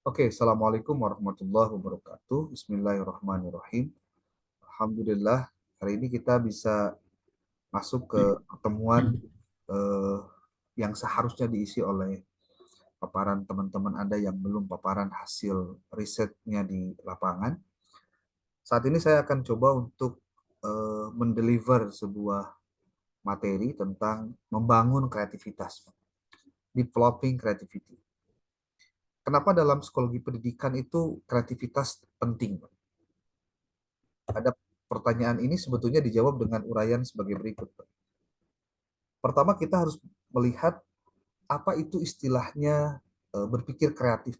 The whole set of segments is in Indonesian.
Oke, Assalamualaikum warahmatullahi wabarakatuh. Bismillahirrahmanirrahim. Alhamdulillah, hari ini kita bisa masuk ke pertemuan eh, yang seharusnya diisi oleh paparan teman-teman Anda yang belum paparan hasil risetnya di lapangan. Saat ini saya akan coba untuk mendeliver sebuah materi tentang membangun kreativitas, developing creativity. Kenapa dalam psikologi pendidikan itu kreativitas penting? Ada pertanyaan ini sebetulnya dijawab dengan uraian sebagai berikut. Pertama, kita harus melihat apa itu istilahnya berpikir kreatif.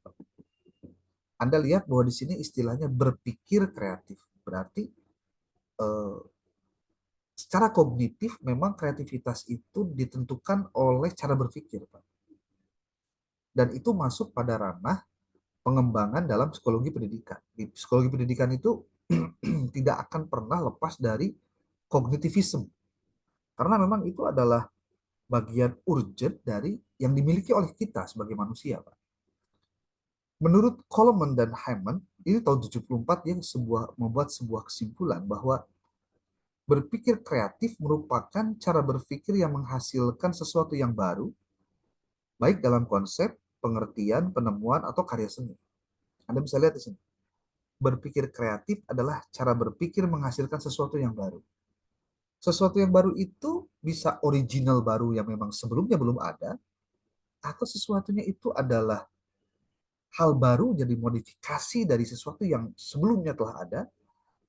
Anda lihat bahwa di sini istilahnya berpikir kreatif. Berarti eh, secara kognitif memang kreativitas itu ditentukan oleh cara berpikir, Pak. Dan itu masuk pada ranah pengembangan dalam psikologi pendidikan. Di psikologi pendidikan itu tidak akan pernah lepas dari kognitivisme. Karena memang itu adalah bagian urgent dari yang dimiliki oleh kita sebagai manusia, Pak. Menurut Coleman dan Hyman, ini tahun 74 yang membuat sebuah kesimpulan bahwa berpikir kreatif merupakan cara berpikir yang menghasilkan sesuatu yang baru, baik dalam konsep, pengertian, penemuan, atau karya seni. Anda bisa lihat di sini. Berpikir kreatif adalah cara berpikir menghasilkan sesuatu yang baru. Sesuatu yang baru itu bisa original baru yang memang sebelumnya belum ada, atau sesuatunya itu adalah hal baru jadi modifikasi dari sesuatu yang sebelumnya telah ada,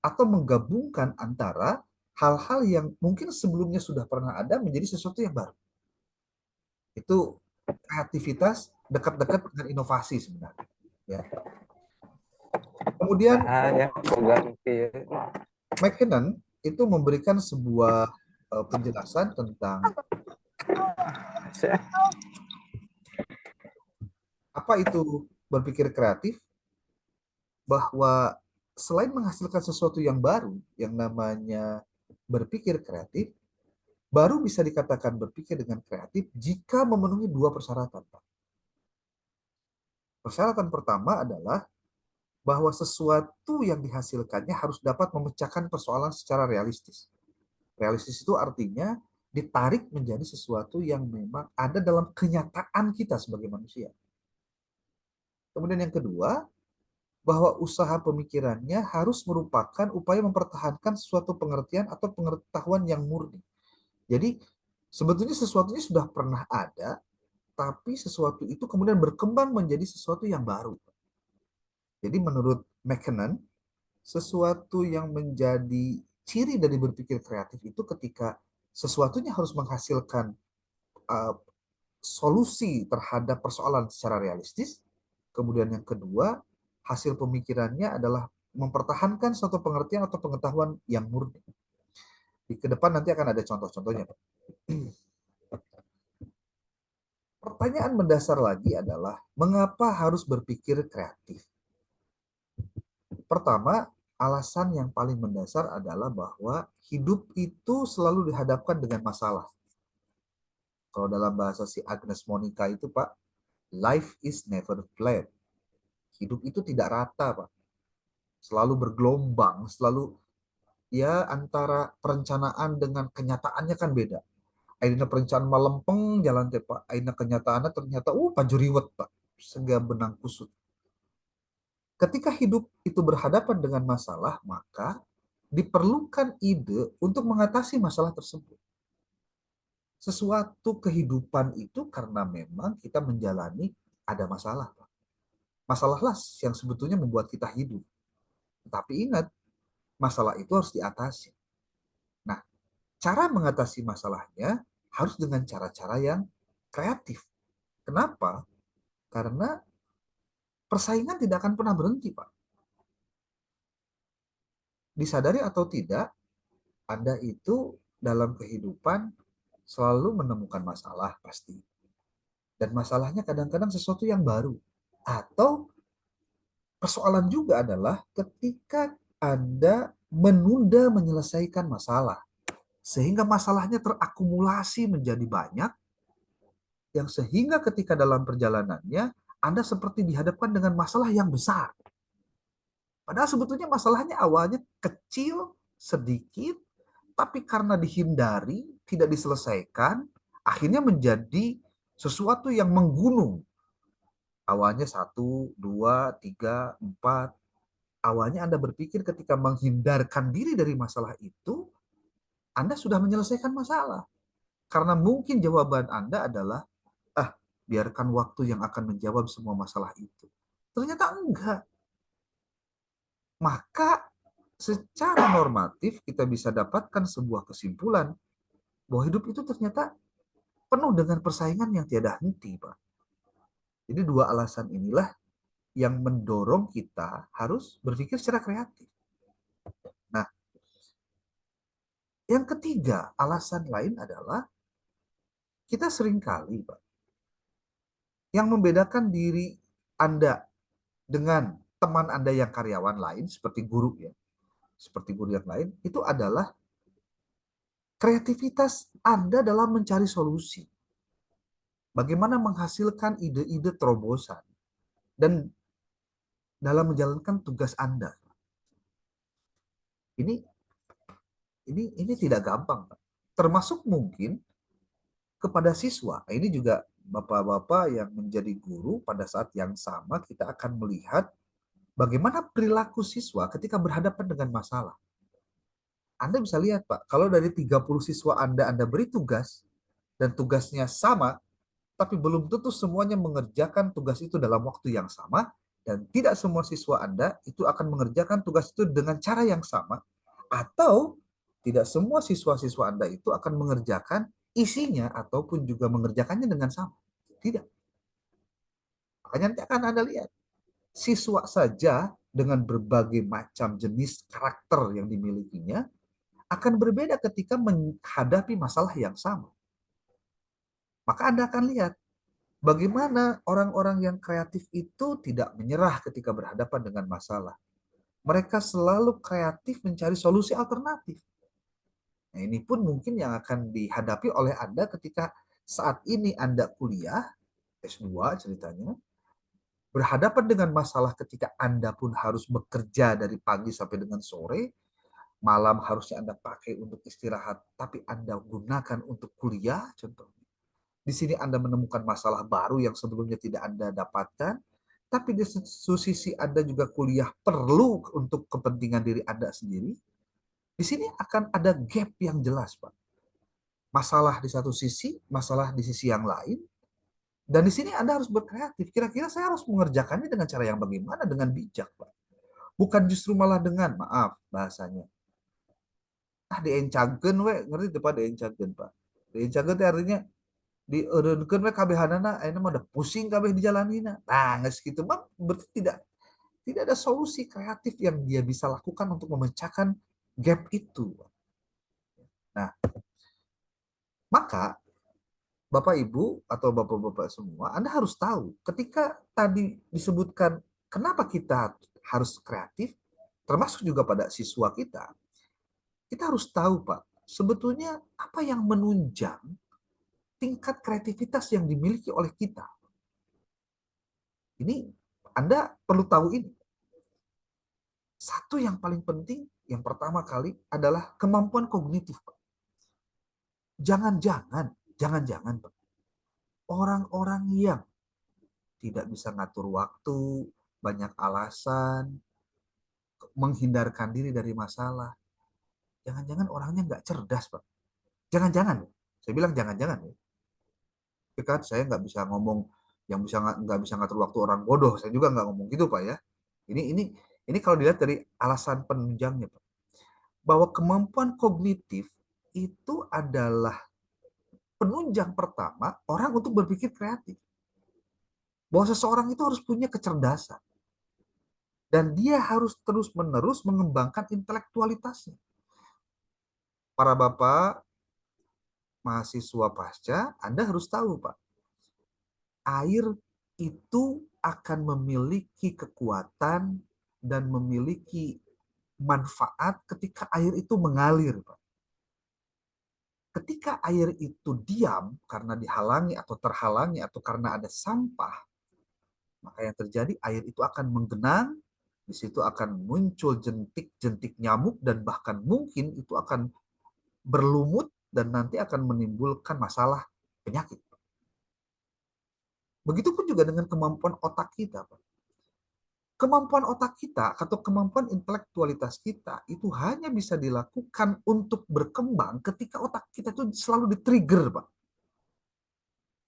atau menggabungkan antara hal-hal yang mungkin sebelumnya sudah pernah ada menjadi sesuatu yang baru. Itu kreativitas dekat-dekat dengan inovasi sebenarnya. Ya. Kemudian Ya, program McKinnon itu memberikan sebuah penjelasan tentang apa itu berpikir kreatif, bahwa selain menghasilkan sesuatu yang baru yang namanya berpikir kreatif, baru bisa dikatakan berpikir dengan kreatif jika memenuhi dua persyaratan, Pak. Persyaratan pertama adalah bahwa sesuatu yang dihasilkannya harus dapat memecahkan persoalan secara realistis. Realistis itu artinya ditarik menjadi sesuatu yang memang ada dalam kenyataan kita sebagai manusia. Kemudian yang kedua, bahwa usaha pemikirannya harus merupakan upaya mempertahankan suatu pengertian atau pengetahuan yang murni. Jadi sebetulnya sesuatunya sudah pernah ada, tapi sesuatu itu kemudian berkembang menjadi sesuatu yang baru. Jadi menurut McKinnon, sesuatu yang menjadi ciri dari berpikir kreatif itu ketika sesuatunya harus menghasilkan uh, solusi terhadap persoalan secara realistis. Kemudian yang kedua, hasil pemikirannya adalah mempertahankan suatu pengertian atau pengetahuan yang murni. Di ke depan nanti akan ada contoh-contohnya. Pertanyaan mendasar lagi adalah, mengapa harus berpikir kreatif? Pertama, alasan yang paling mendasar adalah bahwa hidup itu selalu dihadapkan dengan masalah. Kalau dalam bahasa si Agnes Monica itu, Pak, life is never flat. Hidup itu tidak rata, Pak. Selalu bergelombang, selalu ya antara perencanaan dengan kenyataannya kan beda. Aina perencanaan malempeng jalan teh, Pak. Aina kenyataannya ternyata panjuriwet, Pak. Sega benang kusut. Ketika hidup itu berhadapan dengan masalah, maka diperlukan ide untuk mengatasi masalah tersebut. Sesuatu kehidupan itu karena memang kita menjalani ada masalah, Pak. Masalahlah yang sebetulnya membuat kita hidup. Tapi ingat, masalah itu harus diatasi. Nah, cara mengatasi masalahnya harus dengan cara-cara yang kreatif. Kenapa? Karena persaingan tidak akan pernah berhenti, Pak. Disadari atau tidak, Anda itu dalam kehidupan selalu menemukan masalah pasti. Dan masalahnya kadang-kadang sesuatu yang baru. Atau persoalan juga adalah ketika Anda menunda menyelesaikan masalah. Sehingga masalahnya terakumulasi menjadi banyak, yang sehingga ketika dalam perjalanannya Anda seperti dihadapkan dengan masalah yang besar. Padahal sebetulnya masalahnya awalnya kecil, sedikit, tapi karena dihindari, tidak diselesaikan, akhirnya menjadi sesuatu yang menggunung. Awalnya satu, dua, tiga, empat. Awalnya Anda berpikir ketika menghindarkan diri dari masalah itu, Anda sudah menyelesaikan masalah. Karena mungkin jawaban Anda adalah, ah, biarkan waktu yang akan menjawab semua masalah itu. Ternyata enggak. Maka secara normatif kita bisa dapatkan sebuah kesimpulan bahwa hidup itu ternyata penuh dengan persaingan yang tiada henti, Pak. Jadi dua alasan inilah yang mendorong kita harus berpikir secara kreatif. Nah, yang ketiga, alasan lain adalah kita seringkali, Pak, yang membedakan diri Anda dengan teman Anda yang karyawan lain, seperti guru ya, seperti guru yang lain, itu adalah kreativitas Anda dalam mencari solusi. Bagaimana menghasilkan ide-ide terobosan dan dalam menjalankan tugas Anda. Ini ini tidak gampang, Pak. Termasuk mungkin kepada siswa. Ini juga Bapak-bapak yang menjadi guru pada saat yang sama kita akan melihat bagaimana perilaku siswa ketika berhadapan dengan masalah. Anda bisa lihat, Pak, kalau dari 30 siswa Anda beri tugas dan tugasnya sama, tapi belum tentu semuanya mengerjakan tugas itu dalam waktu yang sama, dan tidak semua siswa Anda itu akan mengerjakan tugas itu dengan cara yang sama, atau tidak semua siswa-siswa Anda itu akan mengerjakan isinya ataupun juga mengerjakannya dengan sama. Tidak. Makanya nanti akan Anda lihat, siswa saja dengan berbagai macam jenis karakter yang dimilikinya akan berbeda ketika menghadapi masalah yang sama. Maka Anda akan lihat bagaimana orang-orang yang kreatif itu tidak menyerah ketika berhadapan dengan masalah. Mereka selalu kreatif mencari solusi alternatif. Nah, ini pun mungkin yang akan dihadapi oleh Anda ketika saat ini Anda kuliah, S2 ceritanya, berhadapan dengan masalah ketika Anda pun harus bekerja dari pagi sampai dengan sore, malam harusnya Anda pakai untuk istirahat, tapi Anda gunakan untuk kuliah, contohnya. Di sini Anda menemukan masalah baru yang sebelumnya tidak Anda dapatkan, tapi di satu sisi Anda juga kuliah perlu untuk kepentingan diri Anda sendiri. Di sini akan ada gap yang jelas, Pak. Masalah di satu sisi, masalah di sisi yang lain, dan di sini Anda harus berkreatif. Kira-kira saya harus mengerjakannya dengan cara yang bagaimana? Dengan bijak, Pak. Bukan justru malah dengan, maaf bahasanya, diencangkeun we, ngerti teu Pak diencangkeun, Pak. Diencangkeun teh artinya dieureunkeun we kabehanana, ayeuna mah udah pusing kabeh dijalanina. Nah, geus kitu mah berarti tidak ada solusi kreatif yang dia bisa lakukan untuk memecahkan gap itu. Nah, maka Bapak Ibu atau Bapak-bapak semua, Anda harus tahu ketika tadi disebutkan kenapa kita harus kreatif, termasuk juga pada siswa kita harus tahu Pak, sebetulnya apa yang menunjang tingkat kreativitas yang dimiliki oleh kita. Ini Anda perlu tahu ini. Satu yang paling penting, yang pertama kali adalah kemampuan kognitif, Pak. Jangan-jangan, Pak, orang-orang yang tidak bisa ngatur waktu, banyak alasan, menghindarkan diri dari masalah, jangan-jangan orangnya nggak cerdas, Pak. Jangan-jangan, saya bilang jangan-jangan. Kan saya nggak bisa ngomong yang bisa nggak bisa ngatur waktu orang bodoh, saya juga nggak ngomong gitu, Pak ya. Ini kalau dilihat dari alasan penunjangnya, Pak, bahwa kemampuan kognitif itu adalah penunjang pertama orang untuk berpikir kreatif. Bahwa seseorang itu harus punya kecerdasan. Dan dia harus terus-menerus mengembangkan intelektualitasnya. Para bapak, mahasiswa pasca, Anda harus tahu, Pak. Air itu akan memiliki kekuatan dan memiliki manfaat ketika air itu mengalir, Pak. Ketika air itu diam karena dihalangi atau terhalangi atau karena ada sampah, Maka yang terjadi, air itu akan menggenang, di situ akan muncul jentik-jentik nyamuk, dan bahkan mungkin itu akan berlumut dan nanti akan menimbulkan masalah penyakit. Begitupun juga dengan kemampuan otak kita, Pak. Kemampuan otak kita atau kemampuan intelektualitas kita itu hanya bisa dilakukan untuk berkembang ketika otak kita itu selalu di-trigger, Pak.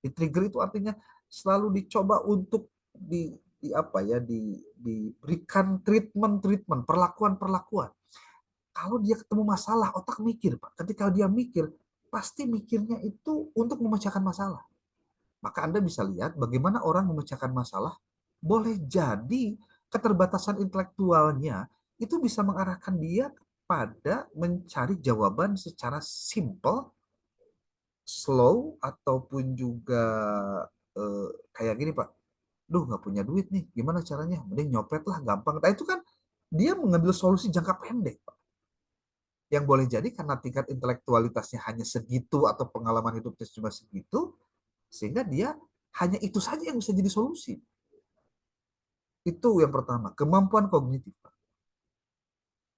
Di-trigger itu artinya selalu dicoba untuk di apa ya, diberikan treatment, perlakuan. Kalau dia ketemu masalah, otak mikir, Pak. Ketika dia mikir, pasti mikirnya itu untuk memecahkan masalah. Maka Anda bisa lihat bagaimana orang memecahkan masalah, boleh jadi keterbatasan intelektualnya itu bisa mengarahkan dia pada mencari jawaban secara simple, slow, ataupun juga kayak gini, Pak. Duh, nggak punya duit nih, gimana caranya? Mending nyopet lah, gampang. Nah, itu kan dia mengambil solusi jangka pendek, Pak. Yang boleh jadi karena tingkat intelektualitasnya hanya segitu atau pengalaman hidupnya cuma segitu, sehingga dia hanya itu saja yang bisa jadi solusi. Itu yang pertama, kemampuan kognitif.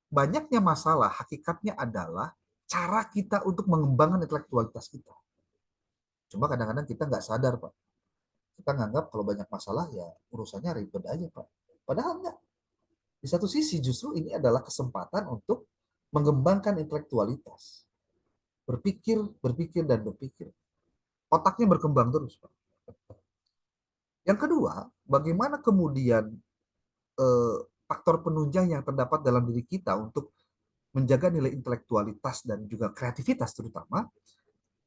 Banyaknya masalah hakikatnya adalah cara kita untuk mengembangkan intelektualitas kita. Cuma kadang-kadang kita nggak sadar, Pak. Kita nganggap kalau banyak masalah ya urusannya ribet aja, Pak. Padahal enggak. Di satu sisi justru ini adalah kesempatan untuk mengembangkan intelektualitas. Berpikir, berpikir, dan berpikir. Otaknya berkembang terus, Pak. Yang kedua, bagaimana kemudian faktor penunjang yang terdapat dalam diri kita untuk menjaga nilai intelektualitas dan juga kreativitas terutama,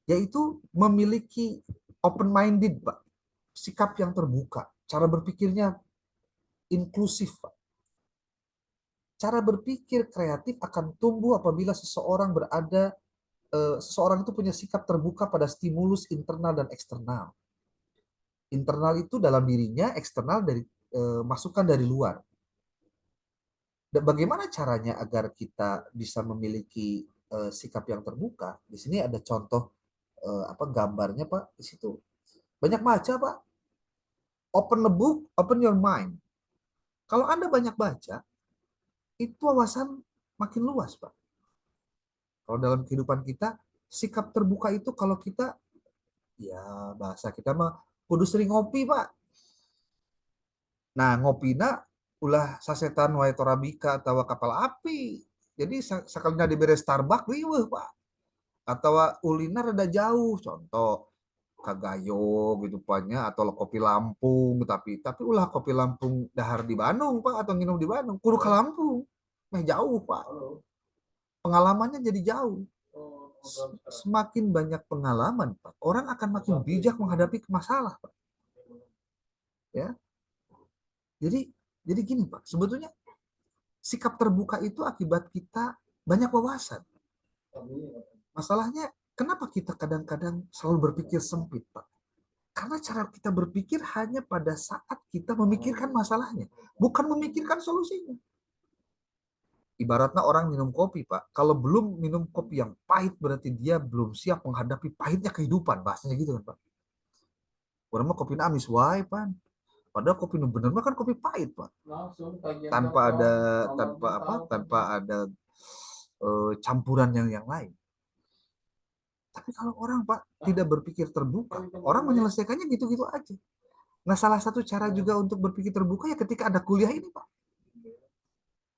yaitu memiliki open minded, Pak. Sikap yang terbuka, cara berpikirnya inklusif, Pak. Cara berpikir kreatif akan tumbuh apabila seseorang itu punya sikap terbuka pada stimulus internal dan eksternal. Internal itu dalam dirinya, eksternal dari masukan dari luar. Dan bagaimana caranya agar kita bisa memiliki sikap yang terbuka? Di sini ada contoh gambarnya, Pak, di situ. Banyak baca, Pak. Open the book, open your mind. Kalau Anda banyak baca, itu wawasan makin luas, Pak. Kalau dalam kehidupan kita, sikap terbuka itu kalau kita, ya bahasa kita mah, kudu sering ngopi, Pak. Nah, ngopina ulah sasetan wae torabika atau kapal api. Jadi sekalinya diberi Starbucks, riweuh, Pak. Atau ulina rada jauh, contoh Kagayo gitu banyak, atau kopi Lampung, tapi ulah kopi Lampung dahar di Bandung, Pak, atau minum di Bandung kudu ke Lampung, nah jauh, Pak, pengalamannya jadi jauh. Semakin banyak pengalaman, Pak, orang akan makin bijak menghadapi masalah, Pak. Ya, jadi gini, Pak, sebetulnya sikap terbuka itu akibat kita banyak wawasan. Masalahnya kenapa kita kadang-kadang selalu berpikir sempit, Pak? Karena cara kita berpikir hanya pada saat kita memikirkan masalahnya, bukan memikirkan solusinya. Ibaratnya orang minum kopi, Pak. Kalau belum minum kopi yang pahit, berarti dia belum siap menghadapi pahitnya kehidupan. Bahasanya gitu kan, Pak. Orang mah kopi amis wae, Pak. Padahal kopi nu bener mah kan kopi pahit, Pak. Tanpa ada campuran yang lain. Tapi kalau orang, Pak, tidak berpikir terbuka, orang menyelesaikannya gitu-gitu aja. Nah, salah satu cara juga untuk berpikir terbuka ya ketika ada kuliah ini, Pak.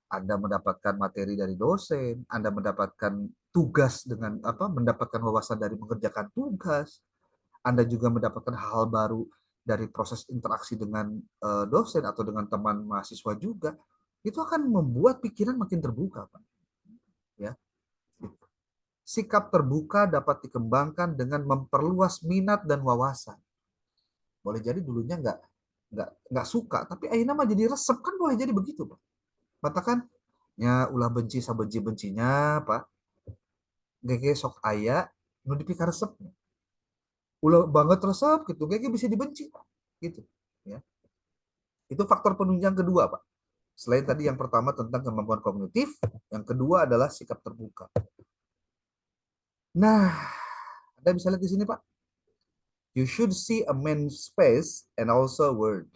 Anda mendapatkan materi dari dosen, Anda mendapatkan tugas dengan mendapatkan wawasan dari mengerjakan tugas, Anda juga mendapatkan hal baru dari proses interaksi dengan dosen atau dengan teman mahasiswa juga. Itu akan membuat pikiran makin terbuka, Pak. Ya. Sikap terbuka dapat dikembangkan dengan memperluas minat dan wawasan. Boleh jadi dulunya nggak suka, tapi akhirnya mah jadi resep, kan boleh jadi begitu, Pak. Katakan nya ulah benci sabenci-bencinya, Pak. Gege sok aya nu dipikar resep. Ulah banget resep gitu, gege bisa dibenci, Pak. Gitu, ya. Itu faktor penunjang kedua, Pak. Selain tadi yang pertama tentang kemampuan kognitif, yang kedua adalah sikap terbuka. Nah, Anda bisa lihat di sini, Pak. You should see a man's face and also a word.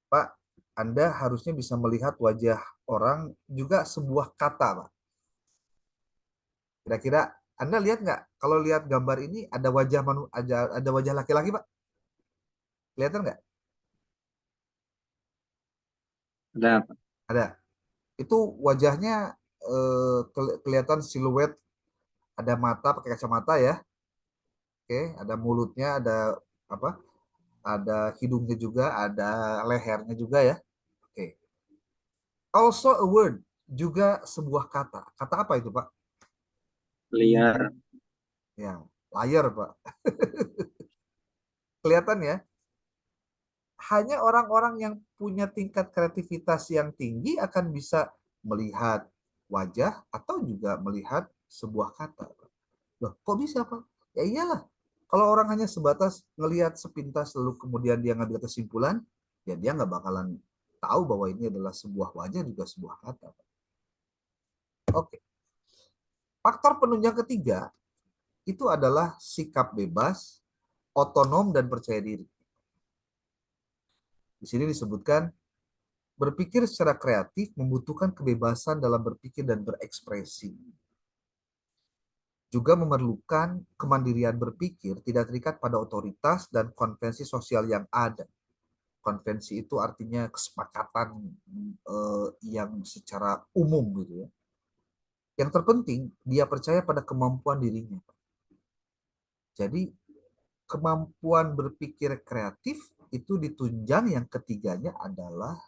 Pak, Anda harusnya bisa melihat wajah orang juga sebuah kata, Pak. Kira-kira Anda lihat nggak? Kalau lihat gambar ini ada wajah ada wajah laki-laki, Pak? Kelihatan nggak? Ada Pak. Ada. Itu wajahnya kelihatan siluet, ada mata pakai kacamata ya. Oke, ada mulutnya, ada apa? Ada hidungnya juga, ada lehernya juga ya. Oke. Also a word, juga sebuah kata. Kata apa itu, Pak? Liar. Ya, liar, Pak. Kelihatan ya? Hanya orang-orang yang punya tingkat kreativitas yang tinggi akan bisa melihat wajah atau juga melihat sebuah kata. Loh, kok bisa, Pak? Ya iyalah. Kalau orang hanya sebatas ngelihat sepintas lalu kemudian dia ngambil kesimpulan, ya dia nggak bakalan tahu bahwa ini adalah sebuah wajah juga sebuah kata. Oke. Faktor penunjang ketiga itu adalah sikap bebas, otonom, dan percaya diri. Di sini disebutkan berpikir secara kreatif membutuhkan kebebasan dalam berpikir dan berekspresi. Juga memerlukan kemandirian berpikir tidak terikat pada otoritas dan konvensi sosial yang ada. Konvensi itu artinya kesepakatan yang secara umum gitu ya. Yang terpenting dia percaya pada kemampuan dirinya. Jadi kemampuan berpikir kreatif itu ditunjang yang ketiganya adalah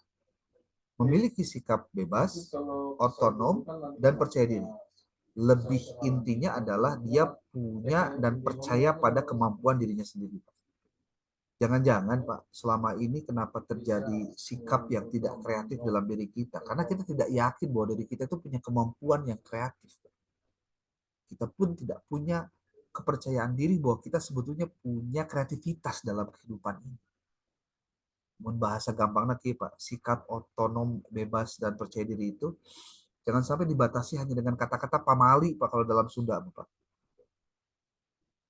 memiliki sikap bebas, otonom, dan percaya diri. Lebih intinya adalah dia punya dan percaya pada kemampuan dirinya sendiri. Jangan-jangan Pak, selama ini kenapa terjadi sikap yang tidak kreatif dalam diri kita? Karena kita tidak yakin bahwa diri kita itu punya kemampuan yang kreatif. Kita pun tidak punya kepercayaan diri bahwa kita sebetulnya punya kreativitas dalam kehidupan ini. Mun bahasa gampang nanti Pak, sikap otonom, bebas, dan percaya diri itu jangan sampai dibatasi hanya dengan kata-kata pamali Pak kalau dalam Sunda Pak.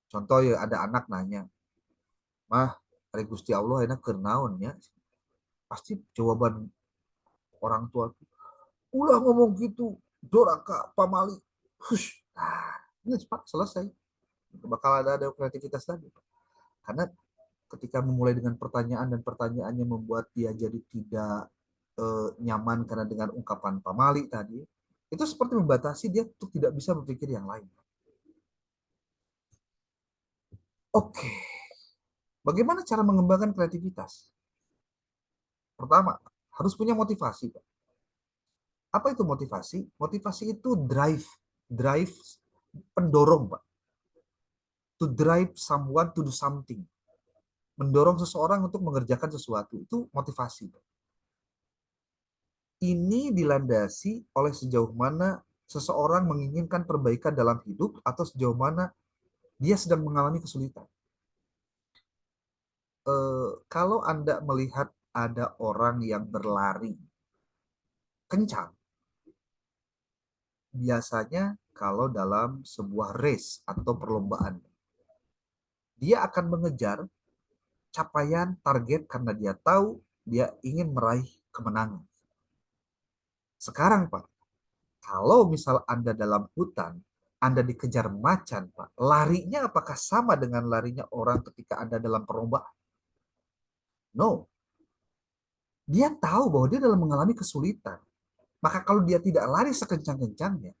Contoh ya ada anak nanya, mah, hari Gusti Allah enak kernaun ya. Pasti jawaban orang tua, ulah ngomong gitu, doraka, pamali. Hush. Nah, ini Pak, selesai. Bakal ada kreativitas tadi. Pak. Karena ketika memulai dengan pertanyaan dan pertanyaannya membuat dia jadi tidak nyaman karena dengan ungkapan pamali tadi, itu seperti membatasi dia untuk tidak bisa berpikir yang lain. Oke, bagaimana cara mengembangkan kreativitas? Pertama, harus punya motivasi. Pak. Apa itu motivasi? Motivasi itu drive, drive pendorong, Pak. To drive someone to do something. Mendorong seseorang untuk mengerjakan sesuatu. Itu motivasi, Pak. Ini dilandasi oleh sejauh mana seseorang menginginkan perbaikan dalam hidup atau sejauh mana dia sedang mengalami kesulitan. Kalau Anda melihat ada orang yang berlari kencang, biasanya kalau dalam sebuah race atau perlombaan, dia akan mengejar capaian target karena dia tahu dia ingin meraih kemenangan. Sekarang Pak, kalau misal Anda dalam hutan, Anda dikejar macan, Pak, larinya apakah sama dengan larinya orang ketika Anda dalam perlombaan? No. Dia tahu bahwa dia dalam mengalami kesulitan. Maka kalau dia tidak lari sekencang-kencangnya,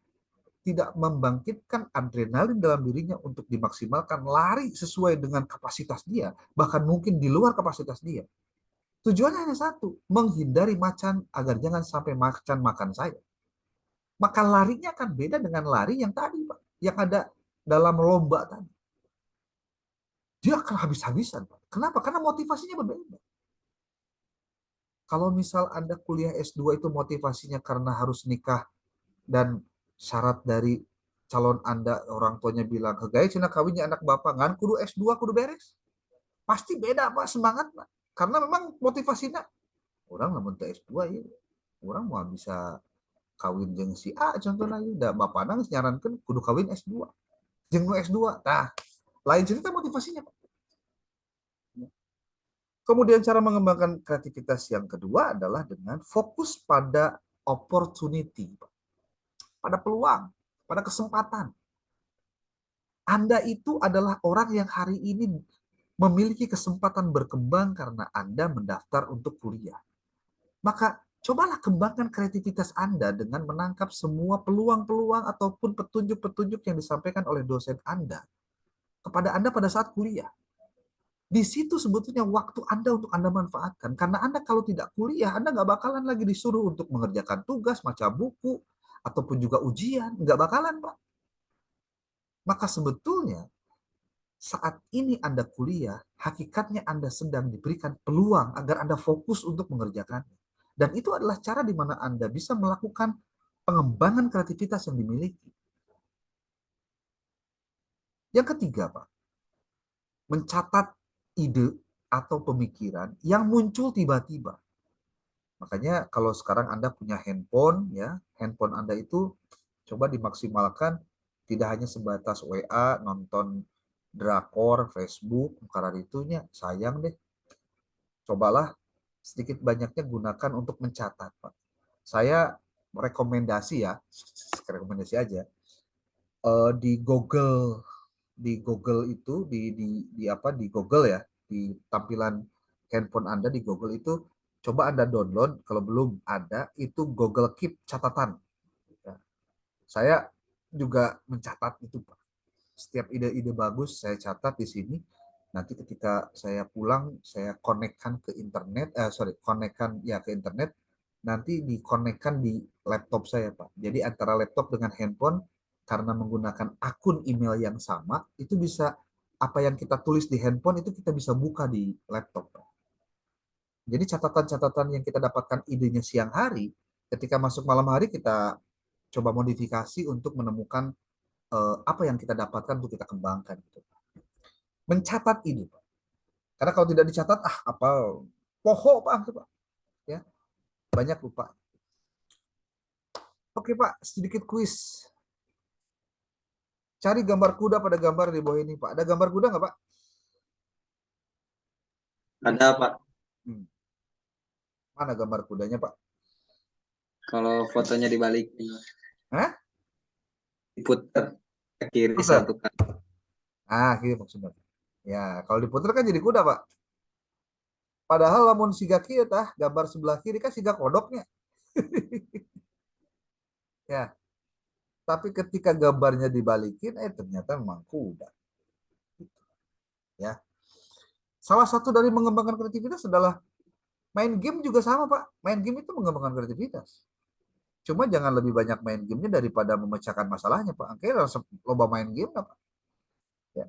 tidak membangkitkan adrenalin dalam dirinya untuk dimaksimalkan lari sesuai dengan kapasitas dia, bahkan mungkin di luar kapasitas dia. Tujuannya hanya satu, menghindari macan agar jangan sampai macan makan saya. Maka larinya akan beda dengan lari yang tadi, Pak, yang ada dalam lomba tadi. Dia akan habis-habisan, Pak. Kenapa? Karena motivasinya berbeda. Kalau misal Anda kuliah S2 itu motivasinya karena harus nikah dan syarat dari calon Anda orang tuanya bilang, "Hegaya cina kawinnya anak bapak, ngan kudu S2 kudu beres." Pasti beda Pak semangat Pak. Karena memang motivasinya orang namun S2 ya. Orang mau bisa kawin jeung si A contohnya da bapak nangis nyarankan kudu kawin S2. Jeung S2. Nah, lain cerita motivasinya Pak. Kemudian cara mengembangkan kreativitas yang kedua adalah dengan fokus pada opportunity, pada peluang, pada kesempatan. Anda itu adalah orang yang hari ini memiliki kesempatan berkembang karena Anda mendaftar untuk kuliah. Maka cobalah kembangkan kreativitas Anda dengan menangkap semua peluang-peluang ataupun petunjuk-petunjuk yang disampaikan oleh dosen Anda kepada Anda pada saat kuliah. Di situ sebetulnya waktu Anda untuk Anda manfaatkan. Karena Anda kalau tidak kuliah, Anda nggak bakalan lagi disuruh untuk mengerjakan tugas, baca buku, ataupun juga ujian. Nggak bakalan, Pak. Maka sebetulnya saat ini Anda kuliah, hakikatnya Anda sedang diberikan peluang agar Anda fokus untuk mengerjakannya. Dan itu adalah cara di mana Anda bisa melakukan pengembangan kreativitas yang dimiliki. Yang ketiga, Pak, mencatat ide atau pemikiran yang muncul tiba-tiba. Makanya kalau sekarang Anda punya handphone, ya, handphone Anda itu coba dimaksimalkan tidak hanya sebatas WA, nonton drakor, Facebook, karena itunya sayang deh. Cobalah sedikit banyaknya gunakan untuk mencatat, Pak. Saya rekomendasi ya, rekomendasi aja di Google itu di apa di Google ya, di tampilan handphone Anda di Google itu coba Anda download kalau belum ada itu Google Keep catatan. Ya. Saya juga mencatat itu, Pak. Setiap ide-ide bagus saya catat di sini. Nanti ketika saya pulang saya konekkan ke internet, konekkan ya ke internet. Nanti dikonekkan di laptop saya, Pak. Jadi antara laptop dengan handphone karena menggunakan akun email yang sama itu bisa apa yang kita tulis di handphone itu kita bisa buka di laptop, Pak. Jadi catatan-catatan yang kita dapatkan idenya siang hari, ketika masuk malam hari kita coba modifikasi untuk menemukan apa yang kita dapatkan untuk kita kembangkan gitu. Mencatat ide, Pak. Karena kalau tidak dicatat apa poho Pak, ya banyak lupa. Oke Pak, sedikit kuis. Cari gambar kuda pada gambar di bawah ini Pak. Ada gambar kuda nggak Pak? Ada, Pak. Hmm. Mana gambar kudanya Pak? Kalau fotonya dibalikin, Hah? diputer ke kiri Putar. satu kali. Gitu maksudnya. Ya, kalau diputar kan jadi kuda Pak. Padahal lamun siga kieu tah, gambar sebelah kiri kan siga kodoknya. Ya, tapi ketika gambarnya dibalikin, ternyata memang kuda. Ya, salah satu dari mengembangkan kreativitas adalah main game juga sama Pak. Main game itu mengembangkan kreativitas. Cuma jangan lebih banyak main gamenya daripada memecahkan masalahnya Pak. Akhirnya loba main game Pak. Ya.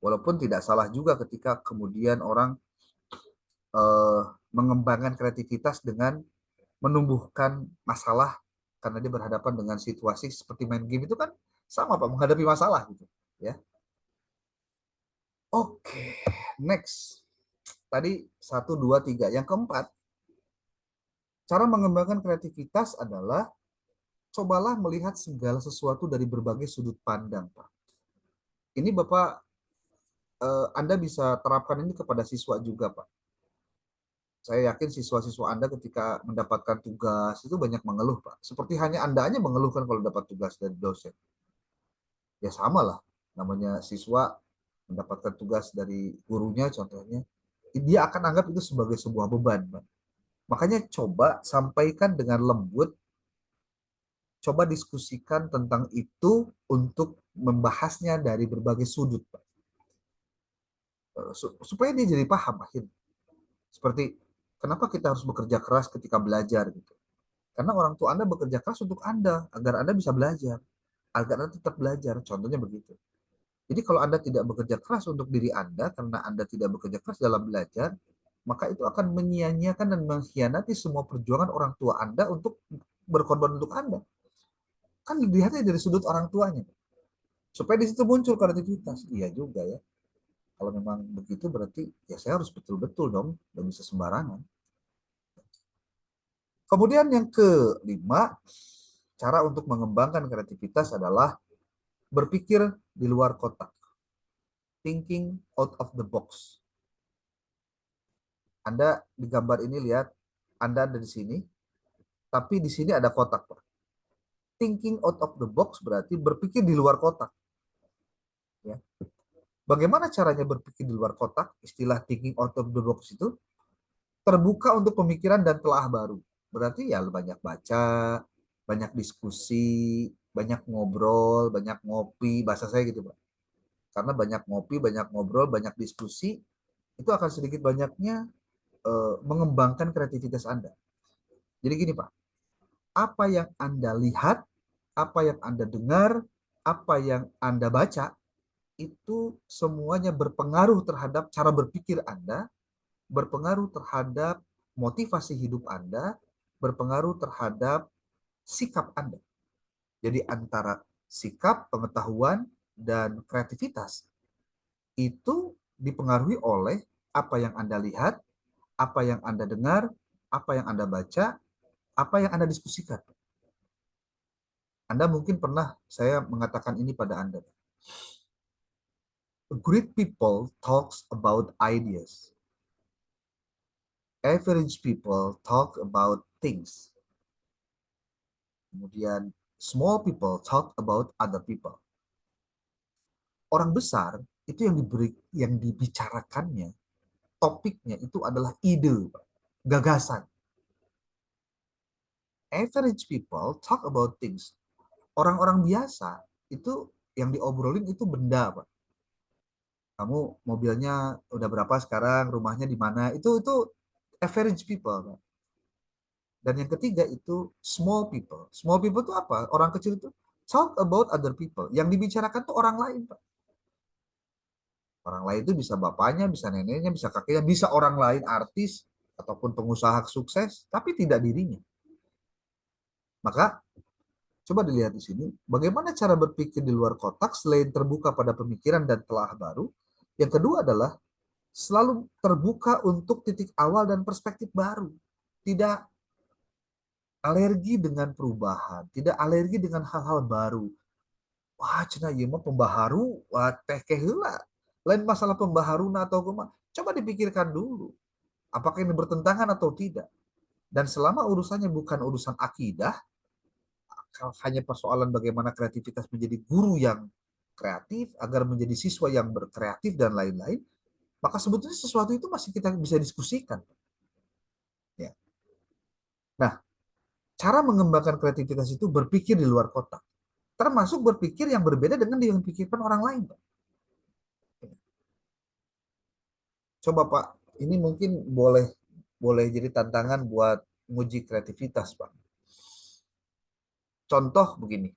Walaupun tidak salah juga ketika kemudian orang eh, mengembangkan kreativitas dengan menumbuhkan masalah karena dia berhadapan dengan situasi seperti main game itu kan sama Pak menghadapi masalah gitu ya. Oke, next. Tadi satu, dua, tiga. Yang keempat, cara mengembangkan kreativitas adalah cobalah melihat segala sesuatu dari berbagai sudut pandang, Pak. Ini Bapak, Anda bisa terapkan ini kepada siswa juga, Pak. Saya yakin siswa-siswa Anda ketika mendapatkan tugas itu banyak mengeluh, Pak. Seperti hanya Anda aja mengeluhkan kalau dapat tugas dari dosen. Ya sama lah, namanya siswa mendapatkan tugas dari gurunya contohnya, dia akan anggap itu sebagai sebuah beban, Pak. Makanya coba sampaikan dengan lembut, coba diskusikan tentang itu untuk membahasnya dari berbagai sudut, Pak. Supaya dia jadi paham akhirnya. Seperti kenapa kita harus bekerja keras ketika belajar gitu. Karena orang tua Anda bekerja keras untuk Anda agar Anda bisa belajar, agar Anda tetap belajar. Contohnya begitu. Jadi kalau Anda tidak bekerja keras untuk diri Anda karena Anda tidak bekerja keras dalam belajar, maka itu akan menyia-nyiakan dan mengkhianati semua perjuangan orang tua Anda untuk berkorban untuk Anda. Kan dilihatnya dari sudut orang tuanya. Supaya di situ muncul kreativitas. Iya juga ya. Kalau memang begitu berarti ya saya harus betul-betul dong, nggak bisa sembarangan. Kemudian yang kelima, cara untuk mengembangkan kreativitas adalah berpikir di luar kotak. Thinking out of the box. Anda di gambar ini lihat, Anda ada di sini, tapi di sini ada kotak, Pak. Thinking out of the box berarti berpikir di luar kotak. Ya. Bagaimana caranya berpikir di luar kotak? Istilah thinking out of the box itu terbuka untuk pemikiran dan telah baru. Berarti ya banyak baca, banyak diskusi, banyak ngobrol, banyak ngopi, bahasa saya gitu, Pak. Karena banyak ngopi, banyak ngobrol, banyak diskusi, itu akan sedikit banyaknya mengembangkan kreativitas Anda. Jadi gini, Pak, apa yang Anda lihat, apa yang Anda dengar, apa yang Anda baca, itu semuanya berpengaruh terhadap cara berpikir Anda, berpengaruh terhadap motivasi hidup Anda, berpengaruh terhadap sikap Anda. Jadi antara sikap, pengetahuan, dan kreativitas itu dipengaruhi oleh apa yang Anda lihat, apa yang Anda dengar, apa yang Anda baca, apa yang Anda diskusikan. Anda mungkin pernah saya mengatakan ini pada Anda. Great people talks about ideas. Average people talk about things. Kemudian small people talk about other people. Orang besar itu yang dibicarakannya, topiknya itu adalah ide, gagasan. Average people talk about things. Orang-orang biasa itu yang diobrolin itu benda, Pak. Kamu mobilnya udah berapa sekarang, rumahnya di mana? Itu average people, Pak. Dan yang ketiga itu small people. Small people itu apa? Orang kecil itu talk about other people. Yang dibicarakan tuh orang lain, Pak. Orang lain itu bisa bapaknya, bisa neneknya, bisa kakeknya, bisa orang lain artis ataupun pengusaha sukses, tapi tidak dirinya. Maka coba dilihat di sini, bagaimana cara berpikir di luar kotak selain terbuka pada pemikiran dan telah baru. Yang kedua adalah selalu terbuka untuk titik awal dan perspektif baru. Tidak alergi dengan perubahan, tidak alergi dengan hal-hal baru. Wah, cenah ieu mah pembaharu, wah teh heula. Lain masalah pembaharuna atau kumaha. Coba dipikirkan dulu, apakah ini bertentangan atau tidak. Dan selama urusannya bukan urusan akidah, hanya persoalan bagaimana kreativitas menjadi guru yang kreatif, agar menjadi siswa yang berkreatif dan lain-lain, maka sebetulnya sesuatu itu masih kita bisa diskusikan. Ya. Nah, cara mengembangkan kreativitas itu berpikir di luar kotak, termasuk berpikir yang berbeda dengan yang dipikirkan orang lain, Pak. Coba Pak, ini mungkin boleh boleh jadi tantangan buat menguji kreativitas, Pak. Contoh begini,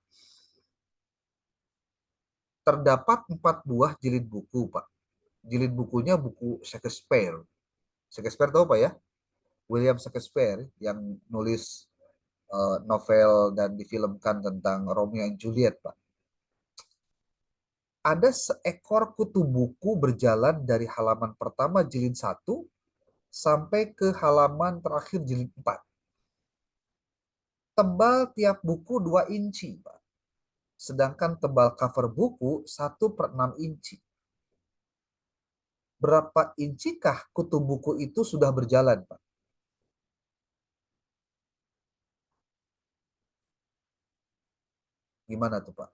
terdapat 4 buah jilid buku, Pak. Jilid bukunya buku Shakespeare. Shakespeare tahu Pak ya? William Shakespeare yang nulis novel dan difilmkan tentang Romeo and Juliet, Pak. Ada seekor kutu buku berjalan dari halaman pertama jilid 1 sampai ke halaman terakhir jilid 4. Tebal tiap buku 2 inci, Pak. Sedangkan tebal cover buku 1/6 inci. Berapa incikah kutu buku itu sudah berjalan, Pak? Gimana tuh, Pak?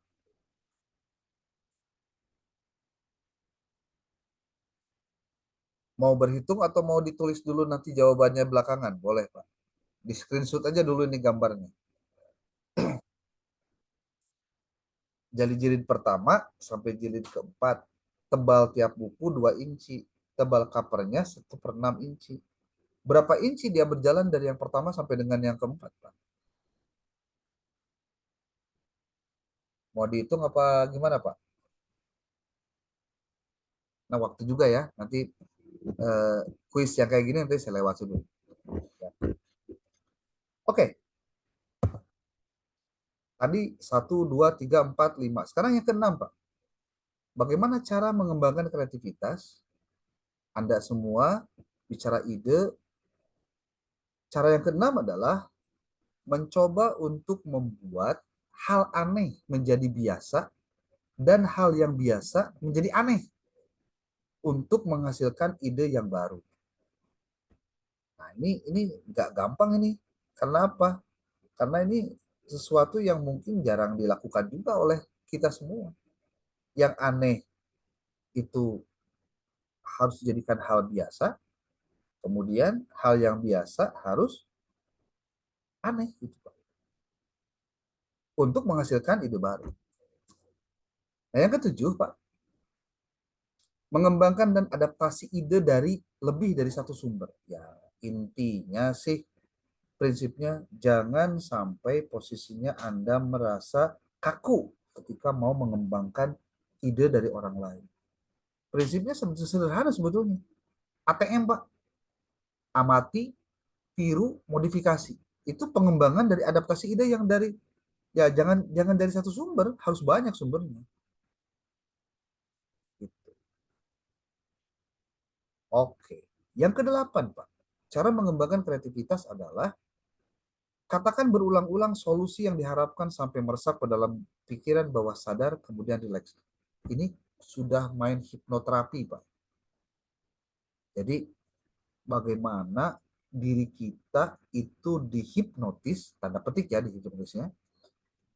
Mau berhitung atau mau ditulis dulu nanti jawabannya belakangan? Boleh, Pak. Di screenshot aja dulu ini gambarnya. Jadi jilid pertama sampai jilid keempat. Tebal tiap buku 2 inci. Tebal covernya 1/6 inci. Berapa inci dia berjalan dari yang pertama sampai dengan yang keempat, Pak? Mau dihitung apa gimana, Pak? Nah, waktu juga ya. Nanti eh, kuis yang kayak gini nanti saya lewat dulu. Oke, tadi 1, 2, 3, 4, 5. Sekarang yang keenam, Pak. Bagaimana cara mengembangkan kreativitas? Anda semua bicara ide. Cara yang keenam adalah mencoba untuk membuat hal aneh menjadi biasa dan hal yang biasa menjadi aneh untuk menghasilkan ide yang baru. Nah, ini nggak gampang ini. Karena apa? Karena ini sesuatu yang mungkin jarang dilakukan juga oleh kita semua. Yang aneh itu harus dijadikan hal biasa, kemudian hal yang biasa harus aneh gitu Pak. Untuk menghasilkan ide baru. Nah, yang ketujuh Pak, mengembangkan dan adaptasi ide dari lebih dari satu sumber. Ya, intinya sih prinsipnya jangan sampai posisinya Anda merasa kaku ketika mau mengembangkan ide dari orang lain. Prinsipnya sederhana sebetulnya. ATM Pak, amati, tiru, modifikasi. Itu pengembangan dari adaptasi ide yang dari ya jangan jangan dari satu sumber, harus banyak sumbernya. Gitu. Oke. Yang kedelapan, Pak. Cara mengembangkan kreativitas adalah katakan berulang-ulang solusi yang diharapkan sampai meresap ke dalam pikiran bawah sadar kemudian rileks. Ini sudah main hipnoterapi, Pak. Jadi bagaimana diri kita itu dihipnotis, tanda petik ya dihipnotisnya,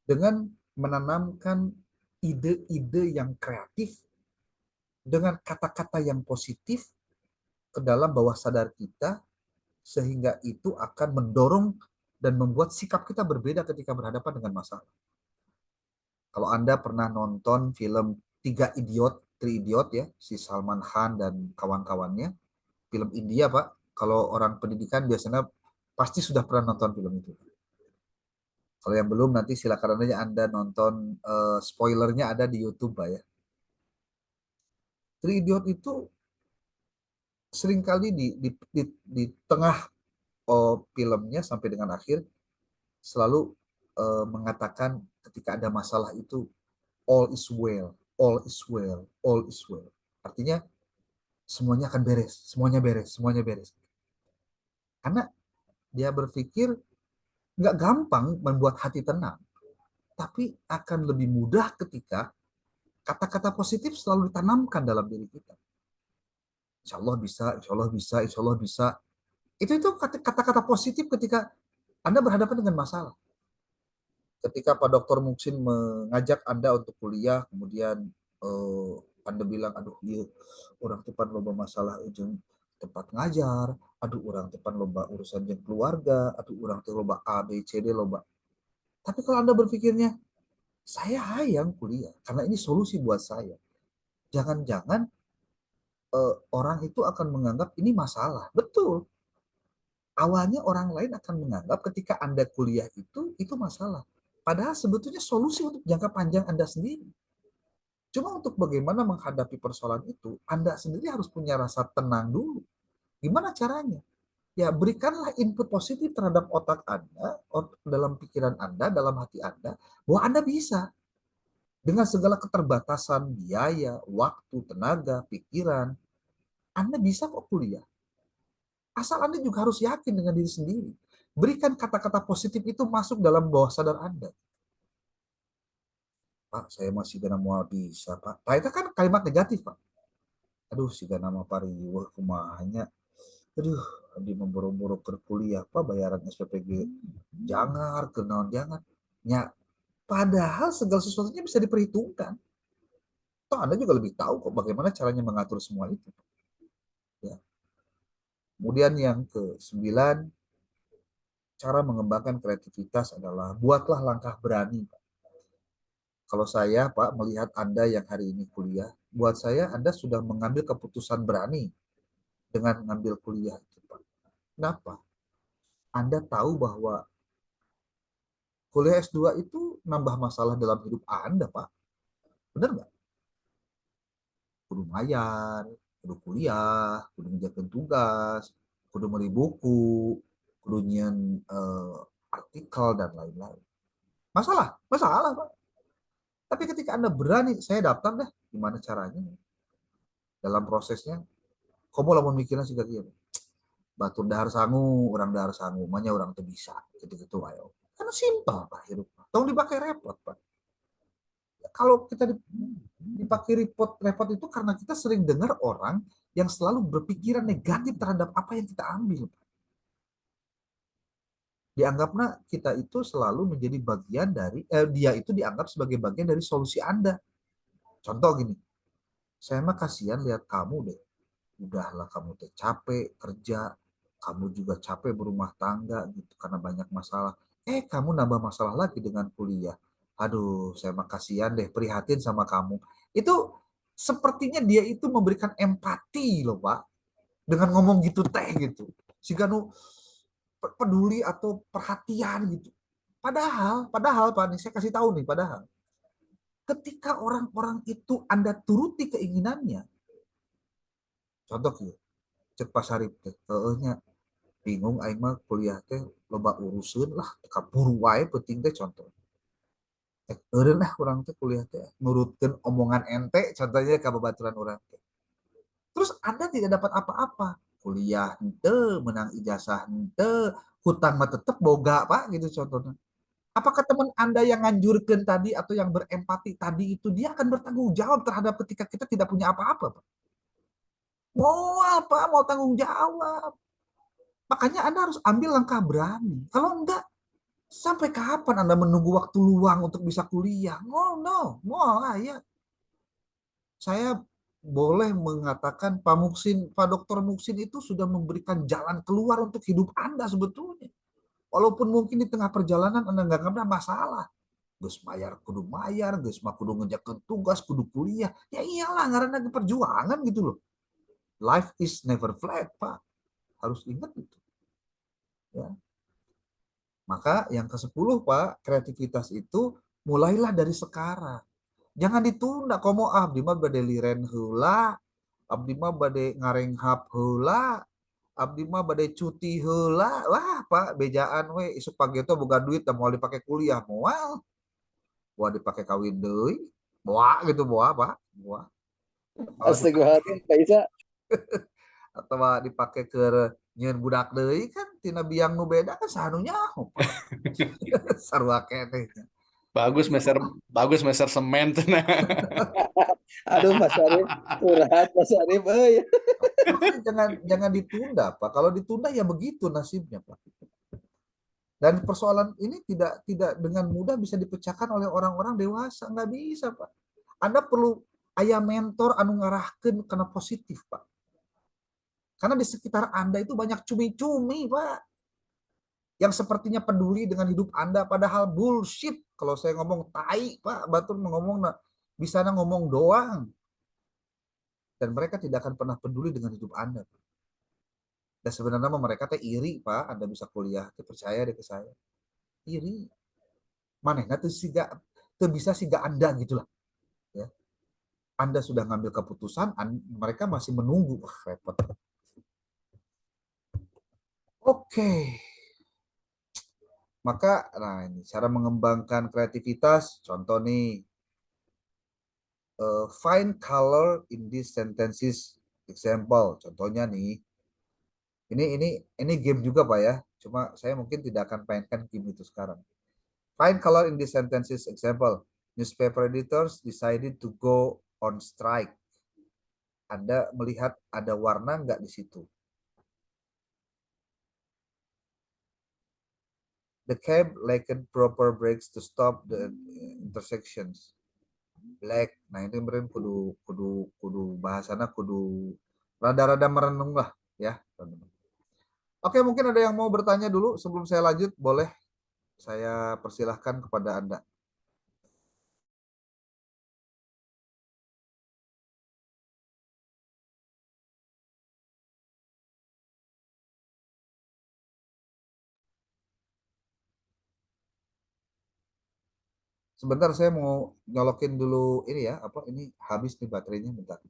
dengan menanamkan ide-ide yang kreatif dengan kata-kata yang positif ke dalam bawah sadar kita sehingga itu akan mendorong dan membuat sikap kita berbeda ketika berhadapan dengan masalah. Kalau Anda pernah nonton film Tiga Idiot, Three Idiot ya, si Salman Khan dan kawan-kawannya, film India Pak, kalau orang pendidikan biasanya pasti sudah pernah nonton film itu. Kalau yang belum nanti silakan aja Anda nonton, spoilernya ada di YouTube Pak ya. Three Idiot itu seringkali di tengah filmnya sampai dengan akhir selalu mengatakan ketika ada masalah itu all is well, all is well, all is well. Artinya semuanya akan beres, semuanya beres, semuanya beres. Karena dia berpikir nggak gampang membuat hati tenang, tapi akan lebih mudah ketika kata-kata positif selalu ditanamkan dalam diri kita. Insya Allah bisa, insya Allah bisa, insya Allah bisa. Itu kata-kata positif ketika Anda berhadapan dengan masalah. Ketika Pak Dokter Muksin mengajak Anda untuk kuliah, kemudian Anda bilang, aduh iya, orang tepan loba masalah ujung tempat ngajar, aduh orang tepan loba urusan yang keluarga, aduh orang tepan loba A, B, C, D, loba. Tapi kalau Anda berpikirnya, saya hayang kuliah, karena ini solusi buat saya. Jangan-jangan orang itu akan menganggap ini masalah. Betul. Awalnya orang lain akan menganggap ketika Anda kuliah itu masalah. Padahal sebetulnya solusi untuk jangka panjang Anda sendiri. Cuma untuk bagaimana menghadapi persoalan itu, Anda sendiri harus punya rasa tenang dulu. Gimana caranya? Ya berikanlah input positif terhadap otak Anda, dalam pikiran Anda, dalam hati Anda, bahwa Anda bisa. Dengan segala keterbatasan biaya, waktu, tenaga, pikiran, Anda bisa kok kuliah. Asal Anda juga harus yakin dengan diri sendiri. Berikan kata-kata positif itu masuk dalam bawah sadar Anda. Pak, saya masih gak mau bisa, Pak. Nah, itu kan kalimat negatif, Pak. Aduh, si gak nama pariwah kumahanya. Aduh, di memburu-buru ke kuliah, Pak, bayaran SPPG. Jangan, kenaon jangan. Ya, padahal segala sesuatunya bisa diperhitungkan. Toh Anda juga lebih tahu kok bagaimana caranya mengatur semua itu. Ya. Kemudian yang ke-9, cara mengembangkan kreativitas adalah buatlah langkah berani. Kalau saya, Pak, melihat Anda yang hari ini kuliah, buat saya Anda sudah mengambil keputusan berani dengan mengambil kuliah itu, Pak. Kenapa? Anda tahu bahwa kuliah S2 itu nambah masalah dalam hidup Anda, Pak. Benar nggak? Kudu bayar, kudu kuliah, kudu menjaga tugas, kudu beli buku, kudu nyian artikel, dan lain-lain. Masalah, Pak. Tapi ketika Anda berani, saya daftar deh, gimana caranya? Dalam prosesnya, kamu lamun mikirnya sih gitu. Batur dahar sangu, orang dahar sangu, manya orang tuh bisa. Gitu-gitu ayo. Kan simpel Pak hidup. Tong dipakai repot, Pak. Kalau kita dipakai repot itu karena kita sering dengar orang yang selalu berpikiran negatif terhadap apa yang kita ambil. Dianggapnya kita itu selalu menjadi bagian dari, dia itu dianggap sebagai bagian dari solusi Anda. Contoh gini, saya mah kasihan lihat kamu deh. Udahlah kamu teh capek kerja, kamu juga capek berumah tangga gitu karena banyak masalah. Kamu nambah masalah lagi dengan kuliah. Aduh, saya mah kasihan deh, prihatin sama kamu. Itu sepertinya dia itu memberikan empati loh, Pak. Dengan ngomong gitu teh gitu. Sehingga nu peduli atau perhatian gitu. Padahal Pak, nih saya kasih tahu nih, padahal ketika orang-orang itu Anda turuti keinginannya, contoh ya, cek pasarip teh, bingung aing mah kuliah teh loba urusan lah, teka buru wae penting teh contoh. Eureun lah urang teh kuliah teh nurutkeun omongan ente contohnya ka babaturan urang teh. Terus Anda tidak dapat apa-apa. Kuliah henteu, menang ijazah henteu, hutang mah tetep boga Pak gitu contohnya. Apakah teman Anda yang nganjurkan tadi atau yang berempati tadi itu dia akan bertanggung jawab terhadap ketika kita tidak punya apa-apa, Pak? Mau apa? Mau tanggung jawab. Makanya Anda harus ambil langkah berani. Kalau enggak, sampai kapan Anda menunggu waktu luang untuk bisa kuliah? No, no, no lah ya. Saya boleh mengatakan Pak Muksin, Pak Dokter Muksin itu sudah memberikan jalan keluar untuk hidup Anda sebetulnya. Walaupun mungkin di tengah perjalanan Anda nggak ada masalah. Gus mayar, gus mah kudu ngejakeun tugas, kudu kuliah. Ya iyalah, karena perjuangan gitu loh. Life is never flat, Pak. Harus ingat itu. Ya. Maka yang ke-10, Pak, kreativitas itu mulailah dari sekarang. Jangan ditunda, komo abdi mah bade liren heula, abdi mah bade ngarenghap heula, abdi mah bade cuti heula. Wah, Pak, bejaan we isuk pagi itu boga duit da moal dipake kuliah moal. Moal dipake kawin deui. Moal gitu moal, Pak. Moal. Atau dipake Astagfirullahaladzim, Pak Isa. atau dipake ke nyeun budak deui kan tina biang nu beda kan sanunya, Pak. Sarua keneh. Bagus meser bagus meser semen tuh nah. Aduh, Mas Arif. Curhat, Mas Arif. Makanya jangan ditunda, Pak. Kalau ditunda ya begitu nasibnya, Pak. Dan persoalan ini tidak dengan mudah bisa dipecahkan oleh orang-orang dewasa, nggak bisa, Pak. Anda perlu ayah mentor anu ngarahkeun karena positif, Pak. Karena di sekitar Anda itu banyak cumi-cumi, Pak. Yang sepertinya peduli dengan hidup Anda, padahal bullshit. Kalau saya ngomong tai, Pak, batur ngomong bisa ngomong doang. Dan mereka tidak akan pernah peduli dengan hidup Anda, Pak. Dan sebenarnya mereka teh iri, Pak, Anda bisa kuliah, percaya deh ke saya. Iri. Manehna tuh siga tuh bisa siga Anda gitulah. Ya. Anda sudah ngambil keputusan, mereka masih menunggu. Repot. Oke. Maka, nah ini cara mengembangkan kreativitas. Contoh nih, find color in these sentences. Example, contohnya nih, ini game juga Pak ya. Cuma saya mungkin tidak akan mainkan game itu sekarang. Find color in these sentences. Example, newspaper editors decided to go on strike. Anda melihat ada warna nggak di situ? The cab lacked proper brakes to stop the intersections. Black. Nah ini meren kudu bahasana kudu rada-rada merenung lah ya. Oke, mungkin ada yang mau bertanya dulu sebelum saya lanjut, boleh saya persilahkan kepada Anda. Sebentar saya mau nyolokin dulu ini ya, apa ini habis nih baterainya bentar.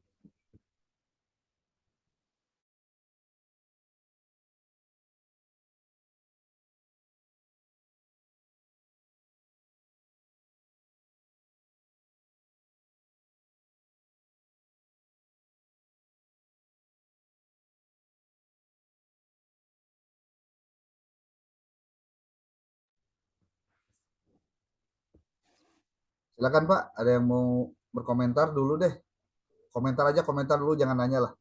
Silakan Pak, ada yang mau berkomentar dulu deh. Komentar aja, komentar dulu, jangan nanya lah.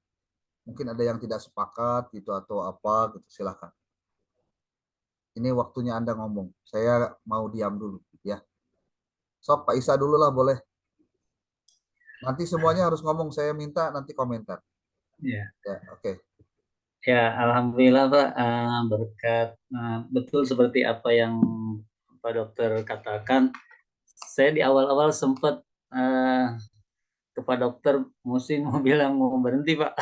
Mungkin ada yang tidak sepakat gitu atau apa gitu, silakan. Ini waktunya Anda ngomong. Saya mau diam dulu ya. Sok Pak Isa dulu lah boleh. Nanti semuanya harus ngomong. Saya minta nanti komentar. Ya, Ya, oke. ya, alhamdulillah Pak, berkat betul seperti apa yang Pak Dokter katakan. Saya di awal-awal sempat ke Pak Dokter Musin mau bilang mau berhenti Pak,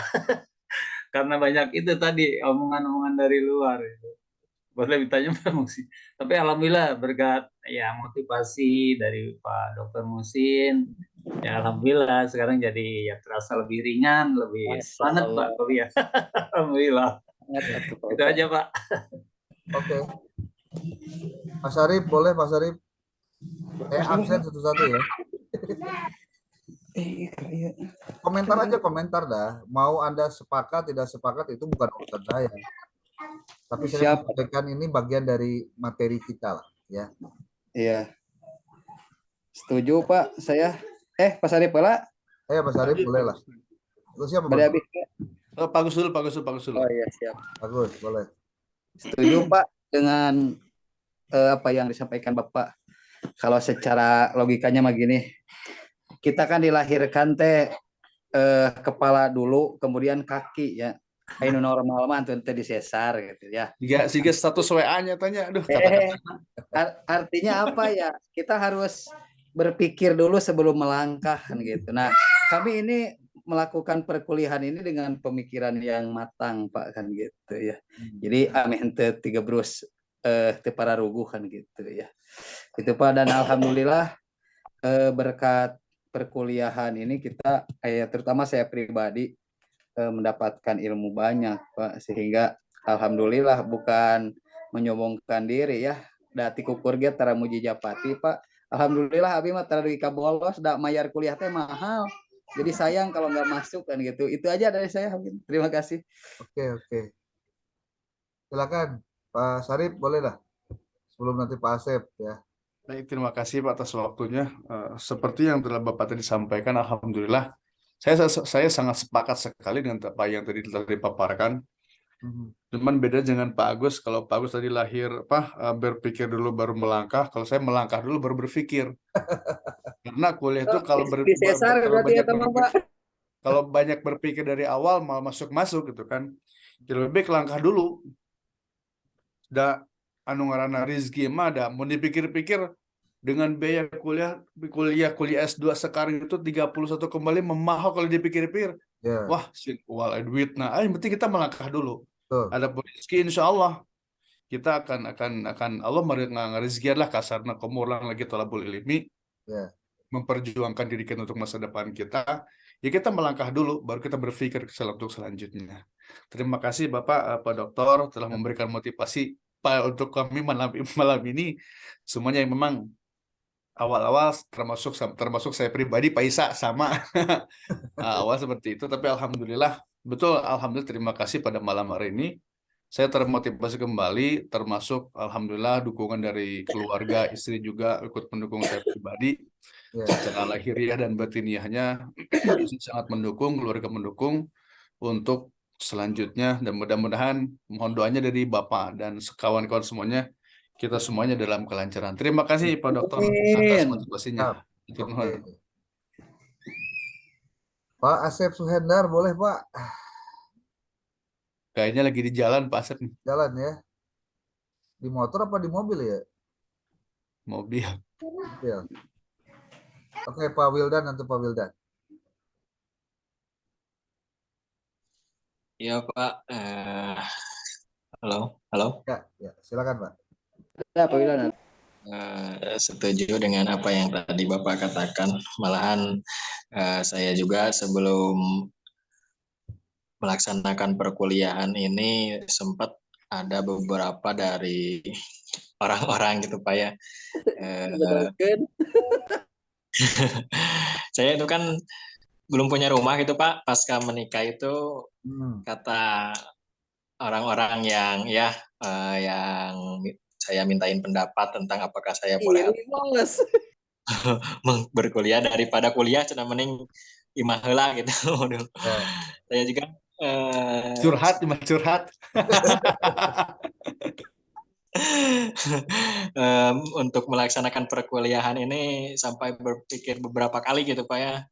karena banyak itu tadi omongan-omongan dari luar. Boleh ditanya Pak Musin. Tapi alhamdulillah berkat ya motivasi dari Pak Dokter Musin, ya alhamdulillah sekarang jadi ya terasa lebih ringan, lebih Masya semangat Pak Allah. kuliah. Alhamdulillah. Sangat atuh, Pak Itu Ustaz. aja Pak. Oke. Pak Sarip boleh Pak Sarip. Saya absen satu-satu ya. Iya. Komentar aja komentar dah. Mau Anda sepakat tidak sepakat itu bukan urusan saya. Tapi saya Siap. menyampaikan ini bagian dari materi kita lah ya. Iya. Setuju Pak, saya. Pak Sarip pula. Pak Sarip boleh lah. Lu siapa Bade Bang? habis. Bagus dulu, bagus dulu, bagus dulu. Oh iya, siap. Bagus, boleh. Setuju Pak dengan apa yang disampaikan Bapak. Kalau secara logikanya mah gini, kita kan dilahirkan teh kepala dulu, kemudian kaki ya. Ainu normal mah teu disesar gitu ya. Siga status WA-nya tanya, aduh Artinya apa ya? Kita harus berpikir dulu sebelum melangkah kan gitu. Nah, kami ini melakukan perkuliahan ini dengan pemikiran yang matang Pak kan gitu ya. Jadi ameh henteu tiga brus teu pararuguh kan gitu ya. Itu Pak, dan alhamdulillah berkat perkuliahan ini kita terutama saya pribadi mendapatkan ilmu banyak Pak, sehingga alhamdulillah bukan menyombongkan diri ya. Dati kukur ge tara muji japati Pak. Alhamdulillah abi mah tara dugi bolos da mayar kuliah teh mahal. Jadi sayang kalau nggak masuk kan gitu. Itu aja dari saya. Terima kasih. Oke. Silakan Pak Sarip boleh lah. Sebelum nanti Pak Asep ya. Baik, terima kasih Pak atas waktunya. Seperti yang telah Bapak tadi sampaikan, alhamdulillah saya sangat sepakat sekali dengan apa yang tadi telah dipaparkan. Cuman beda dengan Pak Agus. Kalau Pak Agus tadi lahir berpikir dulu baru melangkah. Kalau saya melangkah dulu baru berpikir. Karena kuliah itu kalau banyak berpikir dari awal malah masuk gitu kan. Jadi lebih baik langkah dulu. Da anu ngaranna rezeki mah da mau dipikir-pikir dengan biaya kuliah S2 sekarang itu 31 kembali memahal kalau dipikir-pikir. Yeah. Wah, wal duit nah, yang penting kita melangkah dulu. Ada rezeki insya Allah kita akan Allah rezeki lah kasarna komulang lagi tolabul ilmi. Yeah. Memperjuangkan diri kita untuk masa depan kita. Ya kita melangkah dulu baru kita berpikir untuk selanjutnya. Terima kasih Bapak Pak Dokter telah memberikan motivasi untuk kami malam ini. Semuanya yang memang awal-awal termasuk saya pribadi Pak Isa sama awal seperti itu, tapi alhamdulillah terima kasih pada malam hari ini saya termotivasi kembali, termasuk alhamdulillah dukungan dari keluarga, istri juga ikut mendukung saya pribadi secara lahiriah dan batiniahnya. Sangat mendukung, keluarga mendukung untuk selanjutnya, dan mudah-mudahan mohon doanya dari Bapak dan kawan-kawan semuanya, kita semuanya dalam kelancaran. Terima kasih Pak Dokter atas motivasinya. Okay. Pak Asep Suhendar boleh Pak? Kayaknya lagi di jalan Pak Asep. Jalan ya? Di motor apa di mobil ya? Mobil. Oke, Pak Wildan, nanti Pak Wildan. Iya Pak. Halo. Ya, silakan Pak. Ya, Pak Wildan. Setuju dengan apa yang tadi Bapak katakan. Malahan saya juga sebelum melaksanakan perkuliahan ini sempat ada beberapa dari orang-orang gitu Pak ya. Saya itu kan belum punya rumah gitu Pak. Pasca menikah itu kata orang-orang yang yang saya mintain pendapat tentang apakah saya boleh berkuliah daripada kuliah cenah mending imah heula gitu. Saya juga curhat. untuk melaksanakan perkuliahan ini sampai berpikir beberapa kali gitu Pak ya.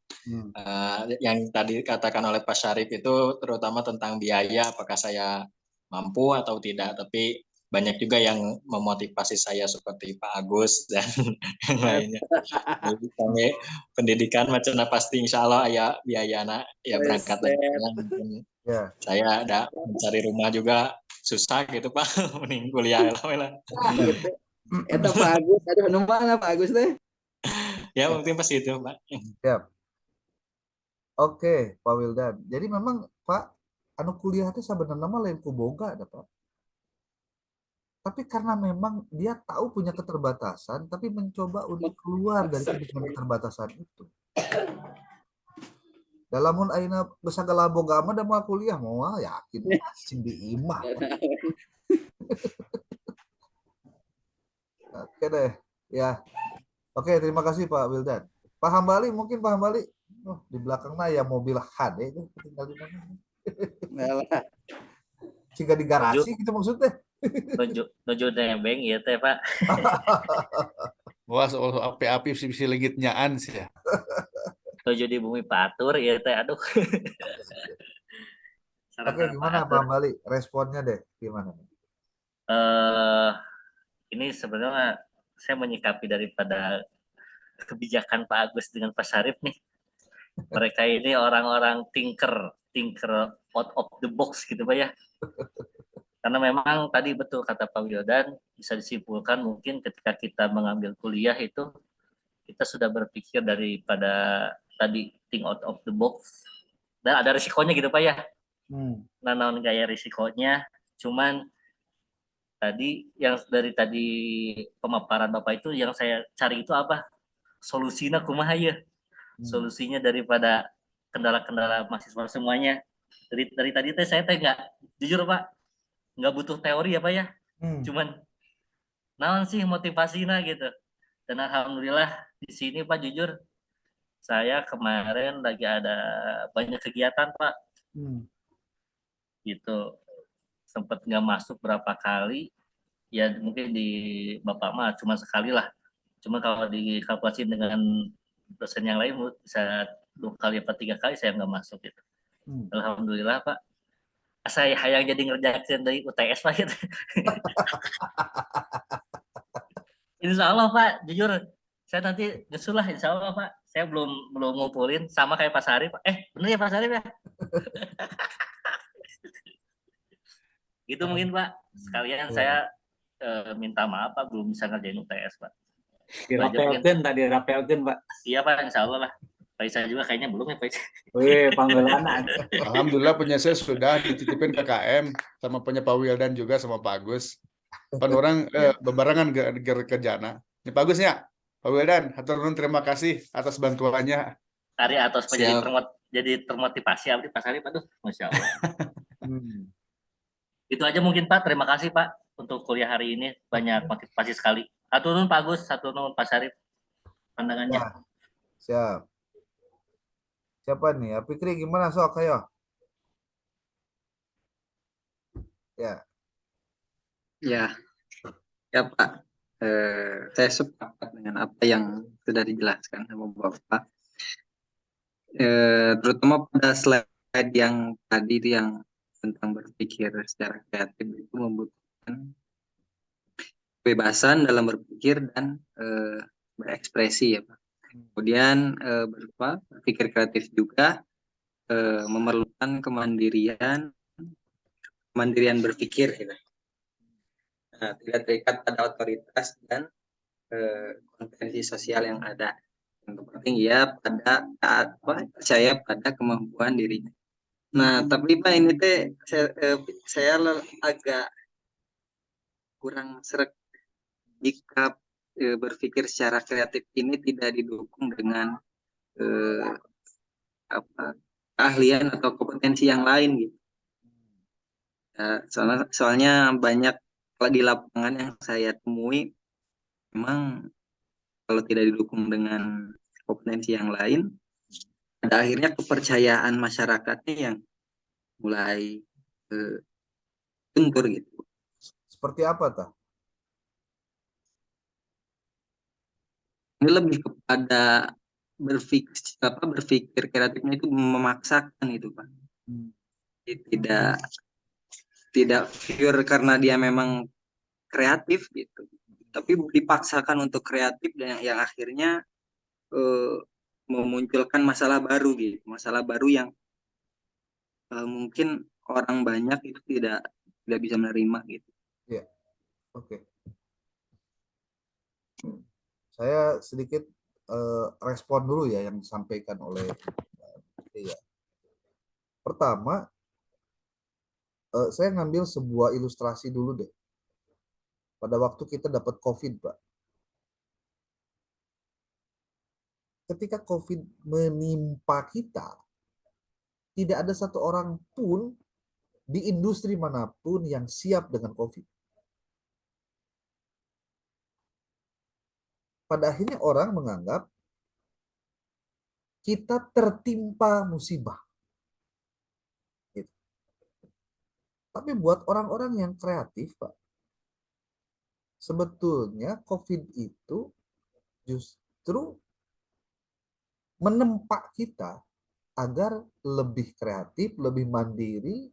Yang tadi katakan oleh Pak Syarif itu terutama tentang biaya, apakah saya mampu atau tidak. Tapi banyak juga yang memotivasi saya seperti Pak Agus dan yang lainnya. Jadi kami pendidikan macam pasti insya Allah ya biaya anak ya berangkat dan mungkin saya ada mencari rumah juga susah gitu Pak, mending kuliah lah. Gitu. Eta Pak Agus, aduh nu mana Pak Agus teh? Ya mungkin pas itu Pak. Siap. Oke, Pak Wildan. Jadi memang Pak, anu kuliah itu sebenarnya mah lain kuboga ada Pak. Tapi karena memang dia tahu punya keterbatasan, tapi mencoba untuk keluar dari keterbatasan itu. Dalam aina besagala boga mah da mau kuliah mau yakin sing di imah. Oke deh, ya. Oke, terima kasih Pak Wildan. Pak Hambali, mungkin Pak Hambali, di belakangnya ya mobil HD itu tinggal di mana? Jika di garasi gitu maksudnya. Nuju nebeng ya teh Pak. Wah, soal api-api sih legitnyaan sih ya. Nuju di bumi patur ya teh, aduh. Oke, gimana Pak Hambali? Responnya deh, gimana? Ini sebenarnya saya menyikapi daripada kebijakan Pak Agus dengan Pak Syarif nih. Mereka ini orang-orang thinker out of the box gitu Pak ya. Karena memang tadi betul kata Pak Wildan, bisa disimpulkan mungkin ketika kita mengambil kuliah itu kita sudah berpikir daripada tadi think out of the box. Dan ada risikonya gitu Pak ya. Nah, non gaya risikonya, cuman tadi yang dari tadi pemaparan Bapak itu yang saya cari itu apa? Solusinya kumaha ya? Solusinya daripada kendala-kendala mahasiswa semuanya. Dari tadi saya nggak jujur Pak, nggak butuh teori ya Pak ya. Cuman naon sih motivasinya gitu. Dan alhamdulillah di sini Pak jujur saya kemarin lagi ada banyak kegiatan Pak. Gitu. Sempat nggak masuk berapa kali, ya mungkin di Bapak mah cuma sekali lah. Cuma kalau dikalkulasi dengan dosen yang lain bisa 2 kali atau 3 kali saya nggak masuk gitu. Alhamdulillah Pak. Saya hayang jadi ngerjain dari UTS Pak gitu. Insya Allah Pak, jujur saya nanti nyusul lah Insya Allah Pak. Saya belum ngumpulin sama kayak Pak Syarif. Bener ya Pak Syarif ya? Gitu mungkin Pak. Sekalian saya minta maaf Pak, belum bisa ngerjain UTS Pak. Dirapelkeun Pak. Iya Pak, Insya Allah lah. Pak Isa juga kayaknya belum ya Pak Isa. Wih, panggilanan. Alhamdulillah punya saya sudah dititipin KKM sama punya Pak Wildan juga sama Pak Agus. Pan orang bebarengan ke Jana. Ini Pak Agus ya, Pak Wildan, hatur nuhun terima kasih atas bantuannya. Hari atas Pak jadi termotivasi abdi Pak Syarif, aduh, Masya Allah. Itu aja mungkin Pak, terima kasih Pak untuk kuliah hari ini, banyak motivasi sekali. Hatur nuhun Pak Agus, hatur nuhun Pak Syarif pandangannya. Siap. Siapa nih? Fikri gimana sok ayo? Ya. Ya Pak. Saya sepakat dengan apa yang sudah dijelaskan sama Bapak. Terutama pada slide yang tadi yang tentang berpikir secara kreatif itu membutuhkan kebebasan dalam berpikir dan berekspresi ya Pak. Kemudian berpikir kreatif juga memerlukan kemandirian berpikir ya. Tidak terikat pada otoritas dan konvensi sosial yang ada. Yang penting ya percaya pada kemampuan dirinya. Nah, tapi Pak ini teh saya agak kurang sreg jika berpikir secara kreatif ini tidak didukung dengan keahlian atau kompetensi yang lain gitu. Soalnya banyak di lapangan yang saya temui memang kalau tidak didukung dengan kompetensi yang lain, pada akhirnya kepercayaan masyarakatnya yang mulai luntur gitu. Seperti apa tah? Ini lebih kepada berpikir kreatifnya itu memaksakan itu Pak. Jadi tidak pure karena dia memang kreatif gitu, tapi dipaksakan untuk kreatif dan yang akhirnya memunculkan masalah baru gitu, masalah baru yang mungkin orang banyak itu tidak bisa menerima gitu. Ya, oke. Saya sedikit respon dulu ya yang disampaikan oleh ya. Pertama, saya ngambil sebuah ilustrasi dulu deh. Pada waktu kita dapat COVID, Pak. Ketika COVID menimpa kita, tidak ada satu orang pun di industri manapun yang siap dengan COVID. Pada akhirnya orang menganggap kita tertimpa musibah. Gitu. Tapi buat orang-orang yang kreatif, Pak, sebetulnya COVID itu justru menempa kita agar lebih kreatif, lebih mandiri,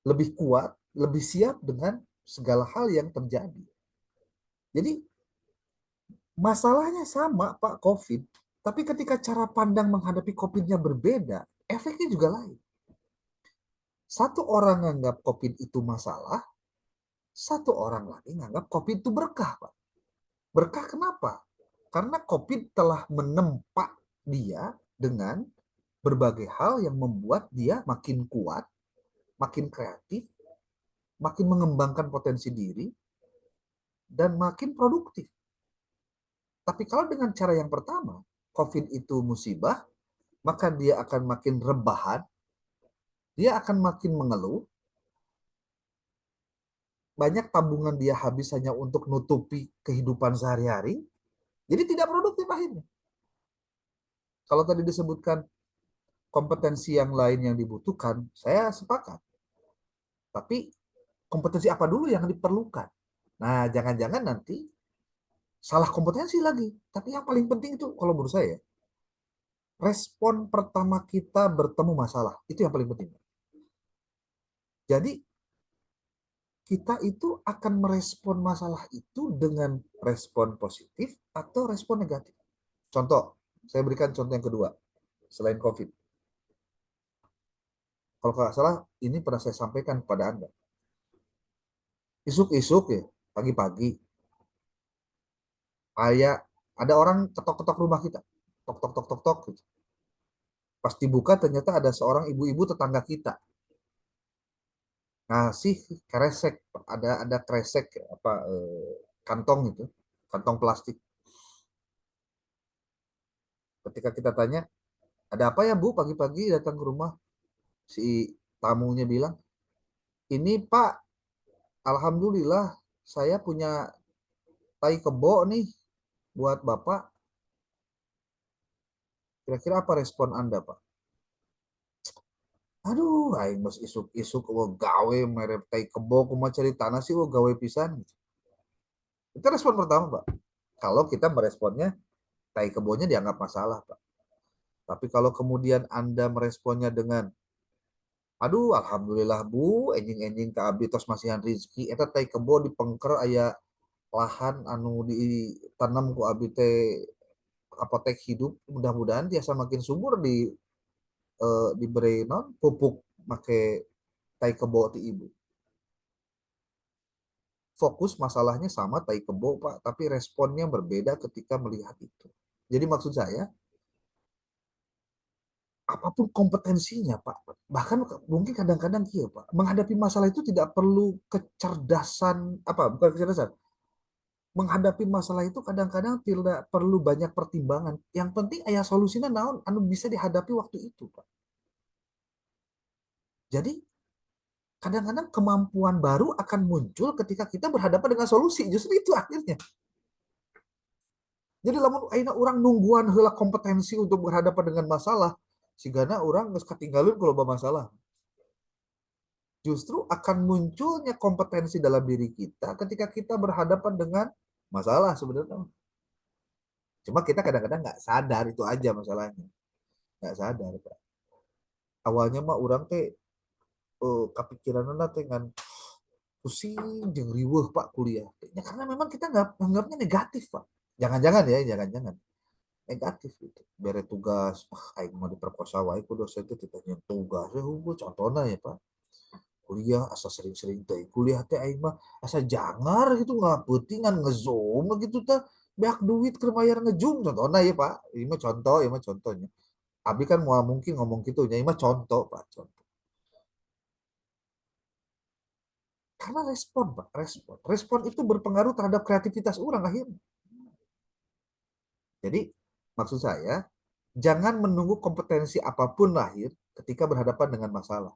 lebih kuat, lebih siap dengan segala hal yang terjadi. Jadi masalahnya sama Pak, COVID. Tapi ketika cara pandang menghadapi COVID-nya berbeda, efeknya juga lain. Satu orang nganggap COVID itu masalah, satu orang lagi nganggap COVID itu berkah, Pak. Berkah kenapa? Karena COVID telah menempa dia dengan berbagai hal yang membuat dia makin kuat, makin kreatif, makin mengembangkan potensi diri, dan makin produktif. Tapi kalau dengan cara yang pertama, COVID itu musibah, maka dia akan makin rebahan, dia akan makin mengeluh, banyak tabungan dia habis hanya untuk nutupi kehidupan sehari-hari, jadi tidak produktif akhirnya. Kalau tadi disebutkan kompetensi yang lain yang dibutuhkan, saya sepakat. Tapi kompetensi apa dulu yang diperlukan? Nah, jangan-jangan nanti salah kompetensi lagi. Tapi yang paling penting itu kalau menurut saya, respon pertama kita bertemu masalah. Itu yang paling penting. Jadi, kita itu akan merespon masalah itu dengan respon positif atau respon negatif. Contoh, saya berikan contoh yang kedua, selain COVID. Kalau nggak salah, ini pernah saya sampaikan kepada Anda. Isuk-isuk ya, pagi-pagi, ada orang ketok-ketok rumah kita. Tok, tok, tok, tok, tok. Gitu. Pas dibuka ternyata ada seorang ibu-ibu tetangga kita. Ngasih kresek, ada kresek kantong itu, kantong plastik. Ketika kita tanya, ada apa ya Bu pagi-pagi datang ke rumah? Si tamunya bilang, ini Pak, alhamdulillah saya punya tai kebo nih buat Bapak. Kira-kira apa respon Anda Pak? Aduh, aing mas isuk-isuk gawe merek tai kebo kumaha cari tanah sih gawe pisan. Itu respon pertama, Pak. Kalau kita meresponnya tai kebonya dianggap masalah, Pak. Tapi kalau kemudian Anda meresponnya dengan aduh, alhamdulillah Bu, enjing-enjing ka abdi tos masihan rezeki eta tai kebo dipengker aya lahan anu ditanam ku abdi teh apotek hidup, mudah-mudahan tiasa makin subur diberi non pupuk make tai kebo ti ibu. Fokus masalahnya sama tai kebo Pak, tapi responnya berbeda ketika melihat itu. Jadi maksud saya, apapun kompetensinya Pak, bahkan mungkin kadang-kadang iya Pak, menghadapi masalah itu tidak perlu kecerdasan, bukan kecerdasan, menghadapi masalah itu kadang-kadang tidak perlu banyak pertimbangan. Yang penting ayah solusinya naon anu bisa dihadapi waktu itu Pak. Jadi kadang-kadang kemampuan baru akan muncul ketika kita berhadapan dengan solusi. Justru itu akhirnya. Jadi lamun ayeuna orang nungguan heula kompetensi untuk berhadapan dengan masalah, sigana orang geus katinggalun kalau masalah. Justru akan munculnya kompetensi dalam diri kita ketika kita berhadapan dengan masalah sebenarnya. Cuma kita kadang-kadang nggak sadar, itu aja masalahnya. Nggak sadar, Pak. Awalnya mah orang teh kepikiran teh dengan pusing jeung riweuh Pak kuliah. Ya, karena memang kita nggak anggapnya negatif Pak. Jangan-jangan ya, jangan-jangan negatif gitu. Bere tugas, aing mau diperkosa wae ku dosen teh ditanya tugas, contohnya ya Pak. Kuliah asa sering-sering teh kuliah teh aing mah asa jangar gitu nggak pentingan ngezoom gitu teh beak duit keur bayar ngezoom contohnya ya Pak. Ini mah contoh, ini mah contohnya. Abi kan mau mungkin ngomong gitu, ini mah contoh Pak, contoh. Karena respon, Pak, respon. Respon itu berpengaruh terhadap kreativitas orang akhirnya. Jadi, maksud saya, jangan menunggu kompetensi apapun lahir ketika berhadapan dengan masalah.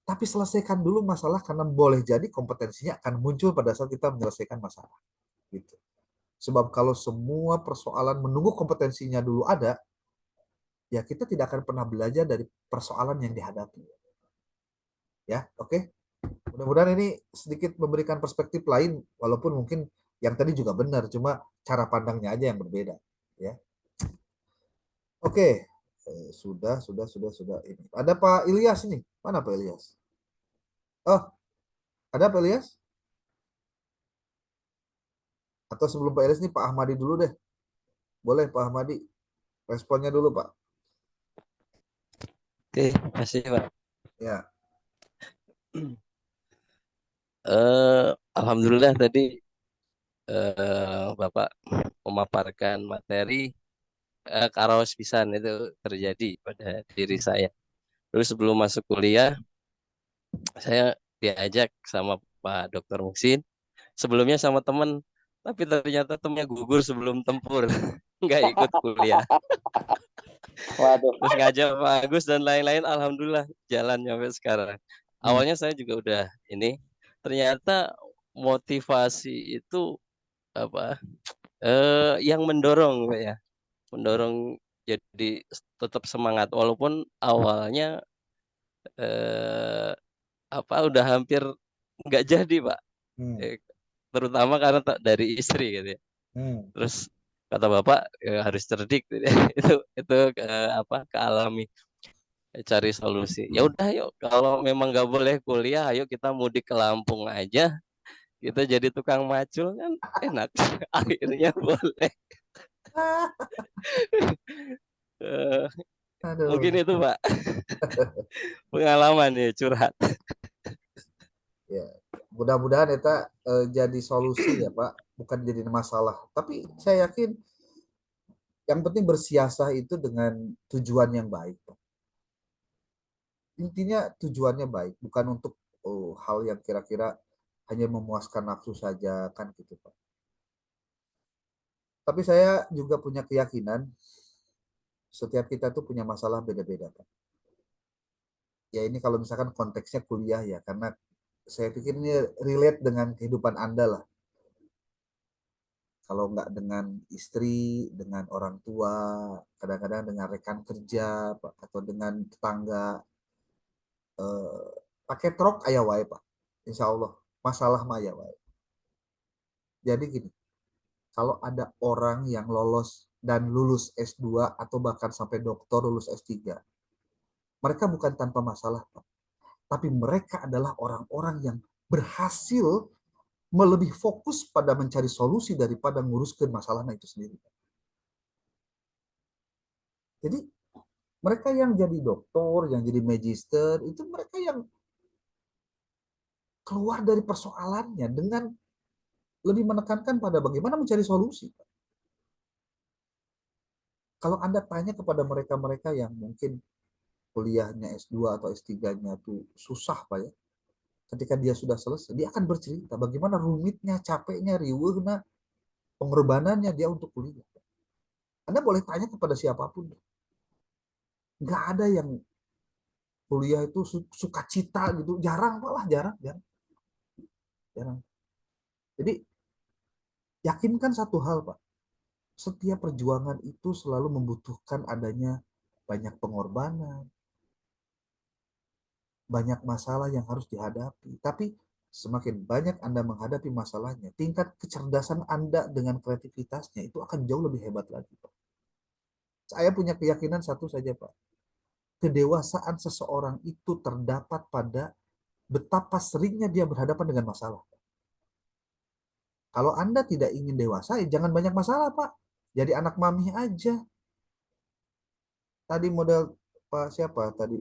Tapi selesaikan dulu masalah karena boleh jadi kompetensinya akan muncul pada saat kita menyelesaikan masalah. Gitu. Sebab kalau semua persoalan menunggu kompetensinya dulu ada, ya kita tidak akan pernah belajar dari persoalan yang dihadapi. Ya, oke? Mudah-mudahan ini sedikit memberikan perspektif lain, walaupun mungkin yang tadi juga benar, cuma cara pandangnya aja yang berbeda. Ya, oke. Sudah. Ini ada Pak Ilyas ini. Mana Pak Ilyas? Oh, ada Pak Ilyas? Atau sebelum Pak Ilyas ini Pak Ahmadi dulu deh. Boleh Pak Ahmadi, responnya dulu Pak. Oke, makasih Pak. Ya. Alhamdulillah tadi Bapak memaparkan materi karaos pisan itu terjadi pada diri saya. Terus sebelum masuk kuliah, saya diajak sama Pak Dr. Muksin. Sebelumnya sama teman, tapi ternyata temennya gugur sebelum tempur, nggak ikut kuliah. Waduh. Terus ngajak Pak Agus dan lain-lain, alhamdulillah jalan sampai sekarang. Awalnya saya juga udah ini, ternyata motivasi itu apa? Yang mendorong Pak ya, mendorong jadi tetap semangat walaupun awalnya udah hampir nggak jadi Pak. Terutama karena dari istri gitu ya. Terus kata bapak harus cerdik gitu ya. itu kealami cari solusi. Ya udah yuk kalau memang nggak boleh kuliah, ayo kita mudik ke Lampung aja. Kita jadi tukang macul kan enak. Akhirnya boleh. Mungkin itu Pak pengalaman ya curhat. Ya, mudah-mudahan itu jadi solusi ya Pak, bukan jadi masalah. Tapi saya yakin yang penting bersiasah itu dengan tujuan yang baik Pak. Intinya tujuannya baik, bukan untuk hal yang kira-kira hanya memuaskan nafsu saja kan gitu Pak. Tapi saya juga punya keyakinan setiap kita tuh punya masalah beda-beda Pak. Ya ini kalau misalkan konteksnya kuliah ya, karena saya pikir ini relate dengan kehidupan Anda lah. Kalau nggak dengan istri, dengan orang tua, kadang-kadang dengan rekan kerja, Pak, atau dengan tetangga, pakai truk aya wae Pak. Insya Allah masalah mah aya wae. Jadi gini, kalau ada orang yang lolos dan lulus S2 atau bahkan sampai doktor lulus S3, mereka bukan tanpa masalah Pak. Tapi mereka adalah orang-orang yang berhasil melebih fokus pada mencari solusi daripada nguruskan masalahnya itu sendiri. Jadi mereka yang jadi doktor, yang jadi magister, itu mereka yang keluar dari persoalannya dengan lebih menekankan pada bagaimana mencari solusi. Kalau Anda tanya kepada mereka-mereka yang mungkin kuliahnya S2 atau S3-nya tuh susah Pak ya, ketika dia sudah selesai, dia akan bercerita bagaimana rumitnya, capeknya, riweuhna, pengorbanannya dia untuk kuliah. Anda boleh tanya kepada siapapun. Nggak ada yang kuliah itu sukacita gitu, jarang malah jarang. Jadi yakinkan satu hal Pak, setiap perjuangan itu selalu membutuhkan adanya banyak pengorbanan, banyak masalah yang harus dihadapi. Tapi semakin banyak Anda menghadapi masalahnya, tingkat kecerdasan Anda dengan kreativitasnya itu akan jauh lebih hebat lagi, Pak. Saya punya keyakinan satu saja, Pak. Kedewasaan seseorang itu terdapat pada betapa seringnya dia berhadapan dengan masalah. Kalau Anda tidak ingin dewasa, jangan banyak masalah, Pak. Jadi anak mami aja. Tadi model Pak siapa tadi?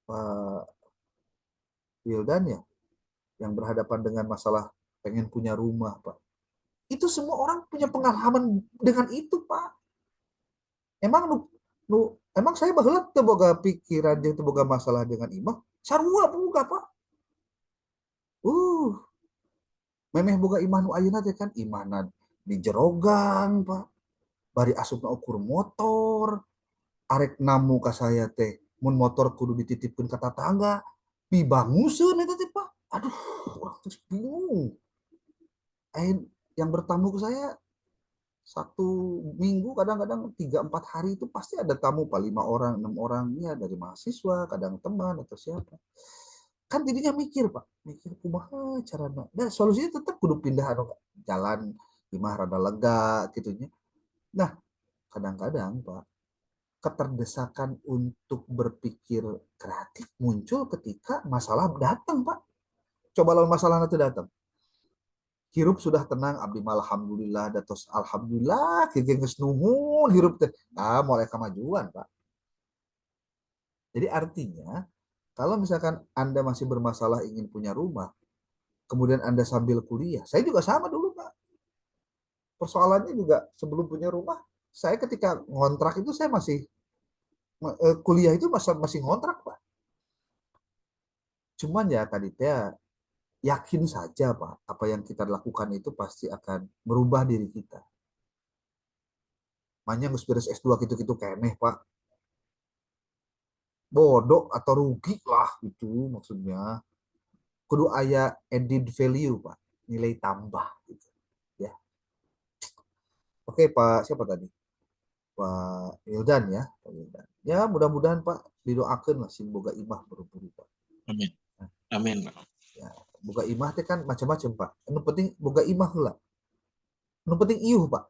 Pak Wildan ya, yang berhadapan dengan masalah pengen punya rumah, Pak. Itu semua orang punya pengalaman dengan itu, Pak. Emang emang saya baheula teu boga pikiran jeung teu boga masalah dengan imah. Sarua boga, Pak. Memeh boga imah nu ayeuna teh kan imahna di jerogang, Pak. Bari asupna ukur motor. Arek namu ka saya teh mun motor kudu dititipkeun ka tetangga. Pibanguseun eta teh, Pak. Aduh, urang teh bingung. Yang bertamu ke saya 1 minggu kadang-kadang 3-4 hari itu pasti ada tamu, Pak, 5 orang 6 orang ya, dari mahasiswa, kadang teman atau siapa. Kan dirinya mikir, Pak, mikir kumaha carana. Nah, solusinya tetap kudu pindah jalan imah rada lega gitunya. Nah, kadang-kadang, Pak, keterdesakan untuk berpikir kreatif muncul ketika masalah datang, Pak. Coba lawan masalah itu datang. Hirup sudah tenang, abdi mah alhamdulillah, datos alhamdulillah, kieu geus nuhun hirup teh. Mulai kemajuan, Pak. Jadi artinya, kalau misalkan Anda masih bermasalah ingin punya rumah, kemudian Anda sambil kuliah, saya juga sama dulu, Pak. Persoalannya juga sebelum punya rumah, saya ketika ngontrak itu saya masih kuliah itu masih ngontrak, Pak. Cuman ya tadi teh yakin saja, Pak, apa yang kita lakukan itu pasti akan merubah diri kita. Makanya geus beres S2 gitu-gitu keneh, Pak. Bodoh atau rugi lah gitu maksudnya. Kudu aya added value, Pak. Nilai tambah gitu. Ya. Oke, Pak, siapa tadi? Pak Wildan ya, Pak Wildan. Ya, mudah-mudahan Pak didoakeun lah sing boga imah buru-buru, Pak. Amin. Amin. Ya, boga imah teh kan macam-macam, Pak. Anu penting boga imah heula. Anu penting iuh, Pak.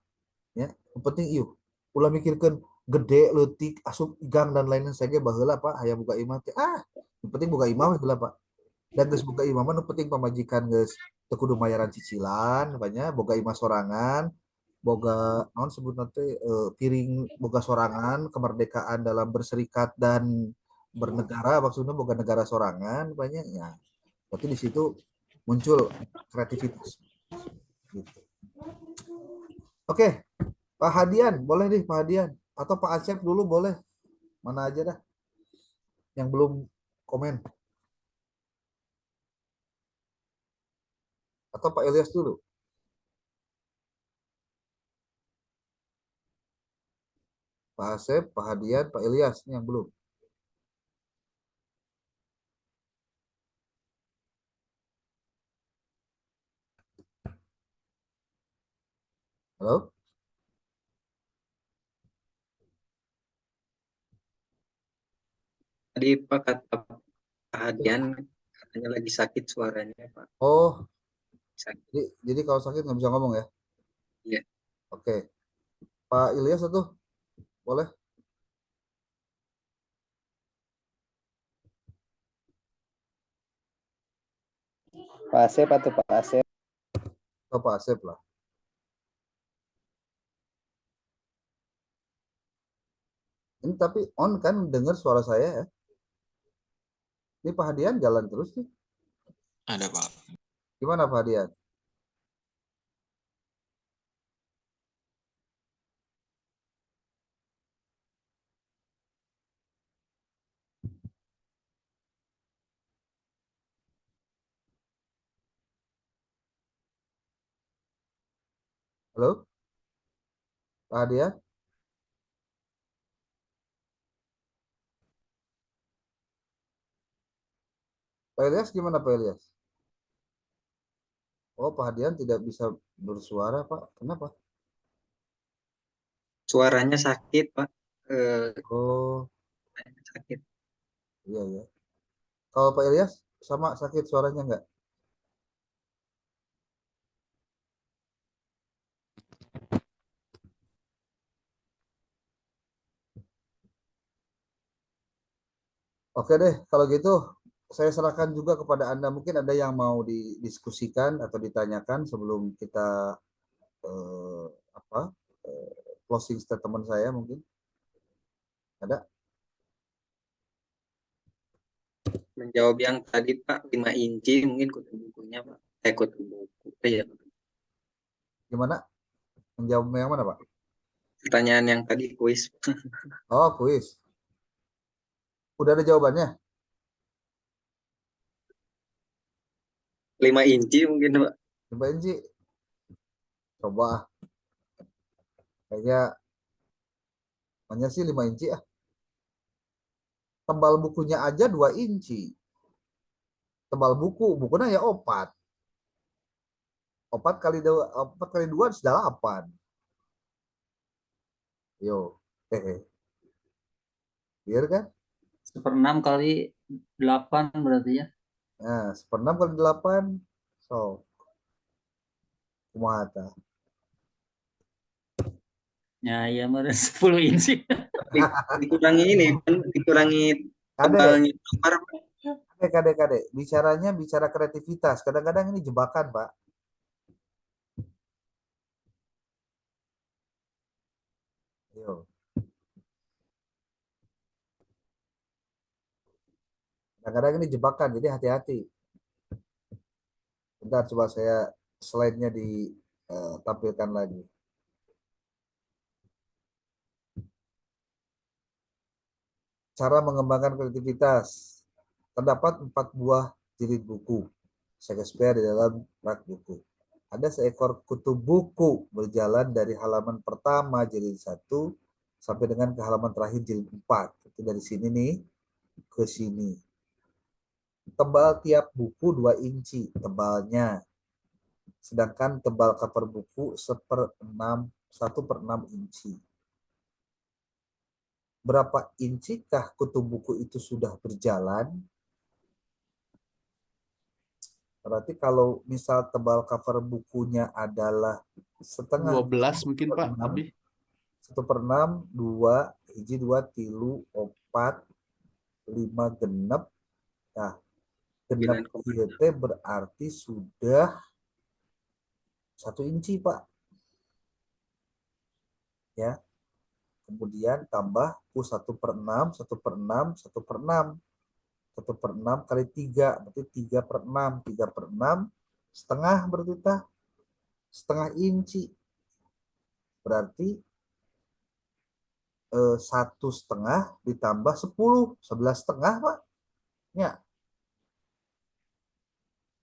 Ya, anu penting iuh. Ulah mikirkeun gede, leutik, asup gang dan lain-lain saja baheula, Pak. Aya boga imah teh. Anu penting boga imah heula, Pak. Dan geus boga imah mah anu penting pamajikan geus teu kudu mayaran cicilan, banyak boga imah sorangan, boga naon sebutna teh piring boga sorangan, kemerdekaan dalam berserikat dan bernegara, maksudnya boga negara sorangan banyaknya. Berarti di situ muncul kreativitas. Gitu. Oke, Pak Hadian, boleh nih Pak Hadian. Atau Pak Acep dulu boleh. Mana aja dah. Yang belum komen. Atau Pak Ilyas dulu. Pak Asep, Pak Hadian, Pak Ilyas. Ini yang belum. Halo? Tadi Pak kata Pak Hadian katanya lagi sakit suaranya, Pak. Oh, sakit. jadi kalau sakit nggak bisa ngomong ya? Iya. Oke. Pak Ilyas tuh, boleh? Pak Asep atau Pak Asep? Oh, Pak Asep lah. Ini tapi on kan dengar suara saya ya? Ini Pak Hadian jalan terus nih. Ada, Pak. Gimana Pak Hadian? Halo? Pak Hadian? Pak Ilyas gimana Pak Ilyas? Oh, Pak Hadian tidak bisa bersuara, Pak. Kenapa? Suaranya sakit, Pak. Oh, Sakit. iya, iya. Kalau Pak Ilyas? sama sakit suaranya enggak? Oke deh, kalau gitu saya serahkan juga kepada Anda. Mungkin ada yang mau didiskusikan atau ditanyakan sebelum kita eh, apa closing statement saya mungkin ada. Menjawab yang tadi Pak 5 inci mungkin kutu bukunya Pak. Kutu buku. Ya. Gimana? Menjawab yang mana, Pak? Pertanyaan yang tadi kuis. Oh, kuis. Udah ada jawabannya? 5 inci mungkin Pak. 5 inci. Coba. Kayaknya hanya sih 5 inci ah. Tebal bukunya aja 2 inci. Tebal bukunya ya 4. 4 kali 2 sudah 8. Yo. Biar kan? 1/6 kali 8 berarti ya. Nah, 1/6 kali 8. So. Kumaha. Ya, ya meren 10 inci. Dikurangi ini, dikurangi tebalnya. Kadek. Bicaranya bicara kreativitas. Kadang-kadang ini jebakan, Pak. Yo. Kadang-kadang ini jebakan, jadi hati-hati. Bentar, coba saya slide-nya ditampilkan lagi. Cara mengembangkan kreativitas. Terdapat 4 buah jilid buku Shakespeare di dalam rak buku. Ada seekor kutu buku berjalan dari halaman pertama jilid 1 sampai dengan ke halaman terakhir jilid 4. Itu dari sini nih ke sini. Tebal tiap buku 2 inci tebalnya. Sedangkan tebal cover buku 1/6 inci. Berapa incikah kutu buku itu sudah berjalan? Berarti kalau misal tebal cover bukunya adalah setengah 12 mungkin Pak, lebih. 1/6, 2, hiji 2, 3, 4, 5 genep. Nah, genep itu berarti sudah 1 inci, Pak. Ya. Kemudian tambah 1/6, 1/6, 1/6. 1/6 kali 3, berarti 3/6. 3/6 setengah berarti setengah inci. Berarti 1/2 ditambah 10, 11/2 Pak. Ya.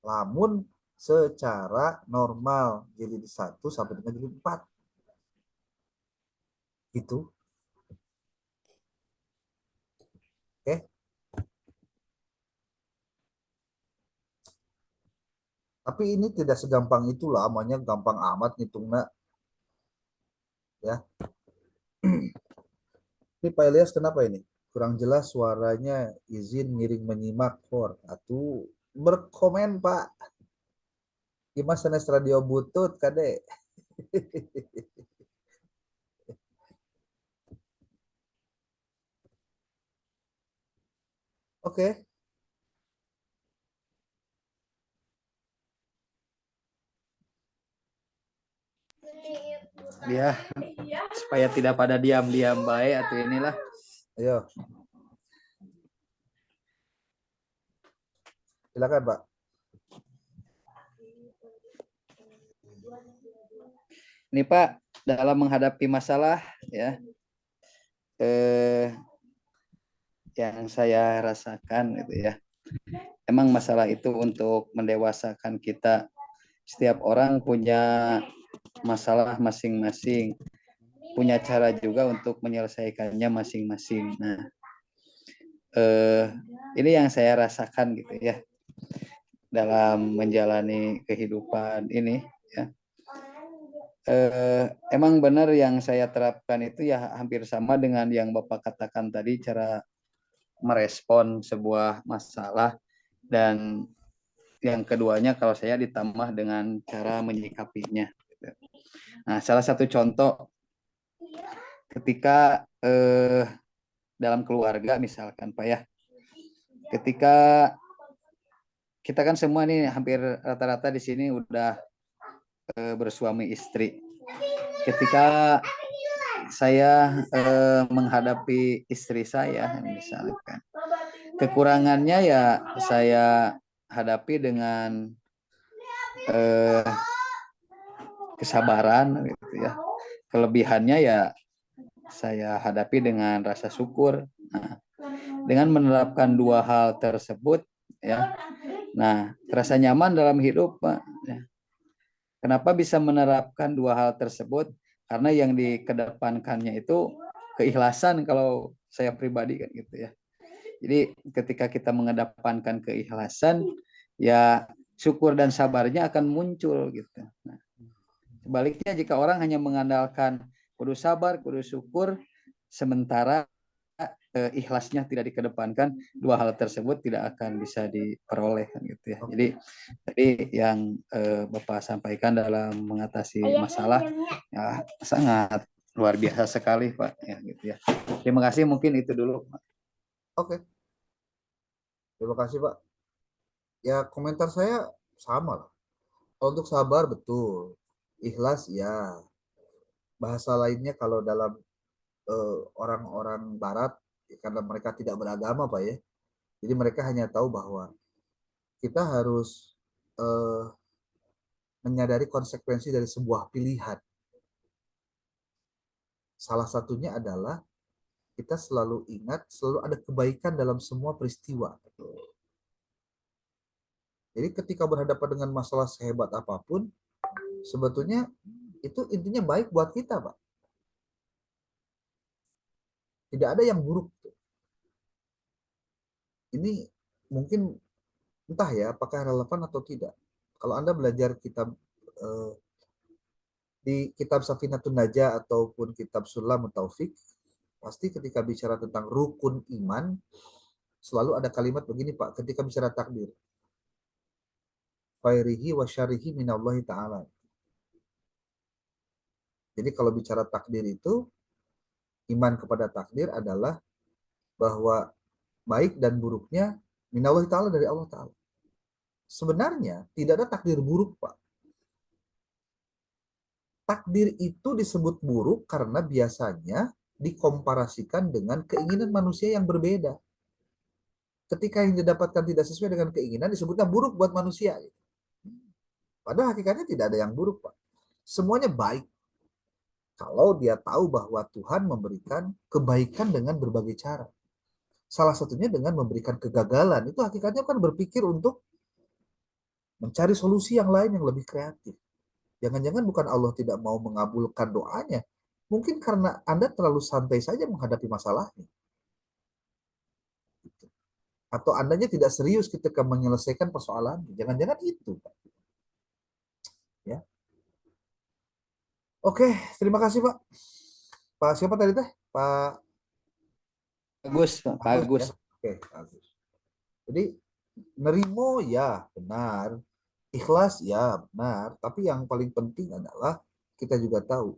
Lamun secara normal jilid 1 sampai dengan jilid 4. Gitu. Oke. Tapi ini tidak segampang itulah, namanya gampang amat ngitungnya. Ya. Ini Pak Elias kenapa ini? Kurang jelas suaranya, izin ngiring menyimak for. Atuh berkomen Pak. Gimana sanes radio butut kade? Oke. Ya, supaya tidak pada diam-diam baik atau inilah. Ayo. Silakan, Pak. Ini Pak, dalam menghadapi masalah ya, yang saya rasakan gitu ya. Emang masalah itu untuk mendewasakan kita. Setiap orang punya masalah masing-masing, punya cara juga untuk menyelesaikannya masing-masing. Nah, ini yang saya rasakan gitu ya dalam menjalani kehidupan ini ya. Emang benar yang saya terapkan itu ya hampir sama dengan yang Bapak katakan tadi, cara merespon sebuah masalah Dan yang keduanya kalau saya ditambah dengan cara menyikapinya. Nah, salah satu contoh ketika dalam keluarga misalkan Pak ya, ketika kita kan semua nih hampir rata-rata di sini udah bersuami istri. Ketika saya menghadapi istri saya misalkan, kekurangannya ya saya hadapi dengan kesabaran gitu ya. Kelebihannya ya saya hadapi dengan rasa syukur. Nah, dengan menerapkan dua hal tersebut ya. Nah, rasa nyaman dalam hidup, Pak. Ya. Kenapa bisa menerapkan dua hal tersebut? Karena yang dikedepankannya itu keikhlasan kalau saya pribadi kan gitu ya. Jadi ketika kita mengedepankan keikhlasan, ya syukur dan sabarnya akan muncul gitu. Nah, sebaliknya jika orang hanya mengandalkan kudu sabar, kudu syukur, sementara ikhlasnya tidak dikedepankan, dua hal tersebut tidak akan bisa diperoleh kan gitu ya. Jadi yang Bapak sampaikan dalam mengatasi masalah ya sangat luar biasa sekali Pak ya gitu ya. Terima kasih, mungkin itu dulu Pak. Oke, terima kasih Pak. Ya komentar saya sama lah. Kalau untuk sabar betul, ikhlas ya. Bahasa lainnya kalau dalam orang-orang Barat, karena mereka tidak beragama Pak ya, jadi mereka hanya tahu bahwa kita harus menyadari konsekuensi dari sebuah pilihan. Salah satunya adalah kita selalu ingat, selalu ada kebaikan dalam semua peristiwa. Jadi ketika berhadapan dengan masalah sehebat apapun, sebetulnya itu intinya baik buat kita, Pak. Tidak ada yang buruk. Ini mungkin entah ya, apakah relevan atau tidak. Kalau Anda belajar kitab di kitab Safinatun Najah ataupun kitab Sulamut Taufik, pasti ketika bicara tentang rukun iman, selalu ada kalimat begini Pak, ketika bicara takdir. Khairihi wa syarihi minallahi ta'ala. Jadi kalau bicara takdir itu, iman kepada takdir adalah bahwa baik dan buruknya minallahi ta'ala, dari Allah Ta'ala. Sebenarnya tidak ada takdir buruk Pak. Takdir itu disebut buruk karena biasanya dikomparasikan dengan keinginan manusia yang berbeda. Ketika yang didapatkan tidak sesuai dengan keinginan, disebutnya buruk buat manusia. Padahal hakikatnya tidak ada yang buruk, Pak. Semuanya baik. Kalau dia tahu bahwa Tuhan memberikan kebaikan dengan berbagai cara. Salah satunya dengan memberikan kegagalan. Itu hakikatnya kan berpikir untuk mencari solusi yang lain yang lebih kreatif. Jangan-jangan bukan Allah tidak mau mengabulkan doanya. Mungkin karena Anda terlalu santai saja menghadapi masalahnya. Atau Andanya tidak serius ketika menyelesaikan persoalannya. Jangan-jangan itu. Ya. Oke, terima kasih Pak. Pak siapa tadi teh? Pak Agus, Pak Agus. Ya? Oke, Agus. Jadi nerimo ya benar, ikhlas ya benar, tapi yang paling penting adalah kita juga tahu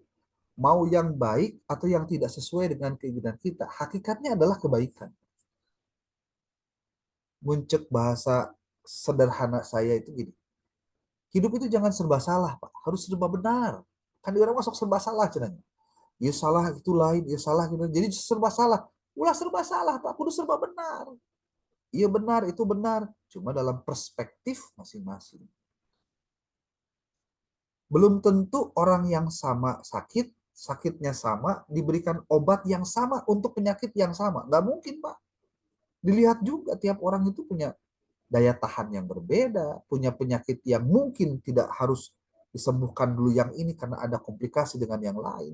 mau yang baik atau yang tidak sesuai dengan keinginan kita, hakikatnya adalah kebaikan. Muncul bahasa sederhana saya itu gini, hidup itu jangan serba salah Pak, harus serba benar. Kan di orang masuk serba salah cenanya. Ya salah itu lain, ya salah gitu. Jadi serba salah. Ulah serba salah Pak, kudu serba benar. Iya benar, itu benar. Cuma dalam perspektif masing-masing. Belum tentu orang yang sama sakit, sakitnya sama, diberikan obat yang sama untuk penyakit yang sama. Nggak mungkin, Pak. Dilihat juga tiap orang itu punya daya tahan yang berbeda, punya penyakit yang mungkin tidak harus disembuhkan dulu yang ini karena ada komplikasi dengan yang lain.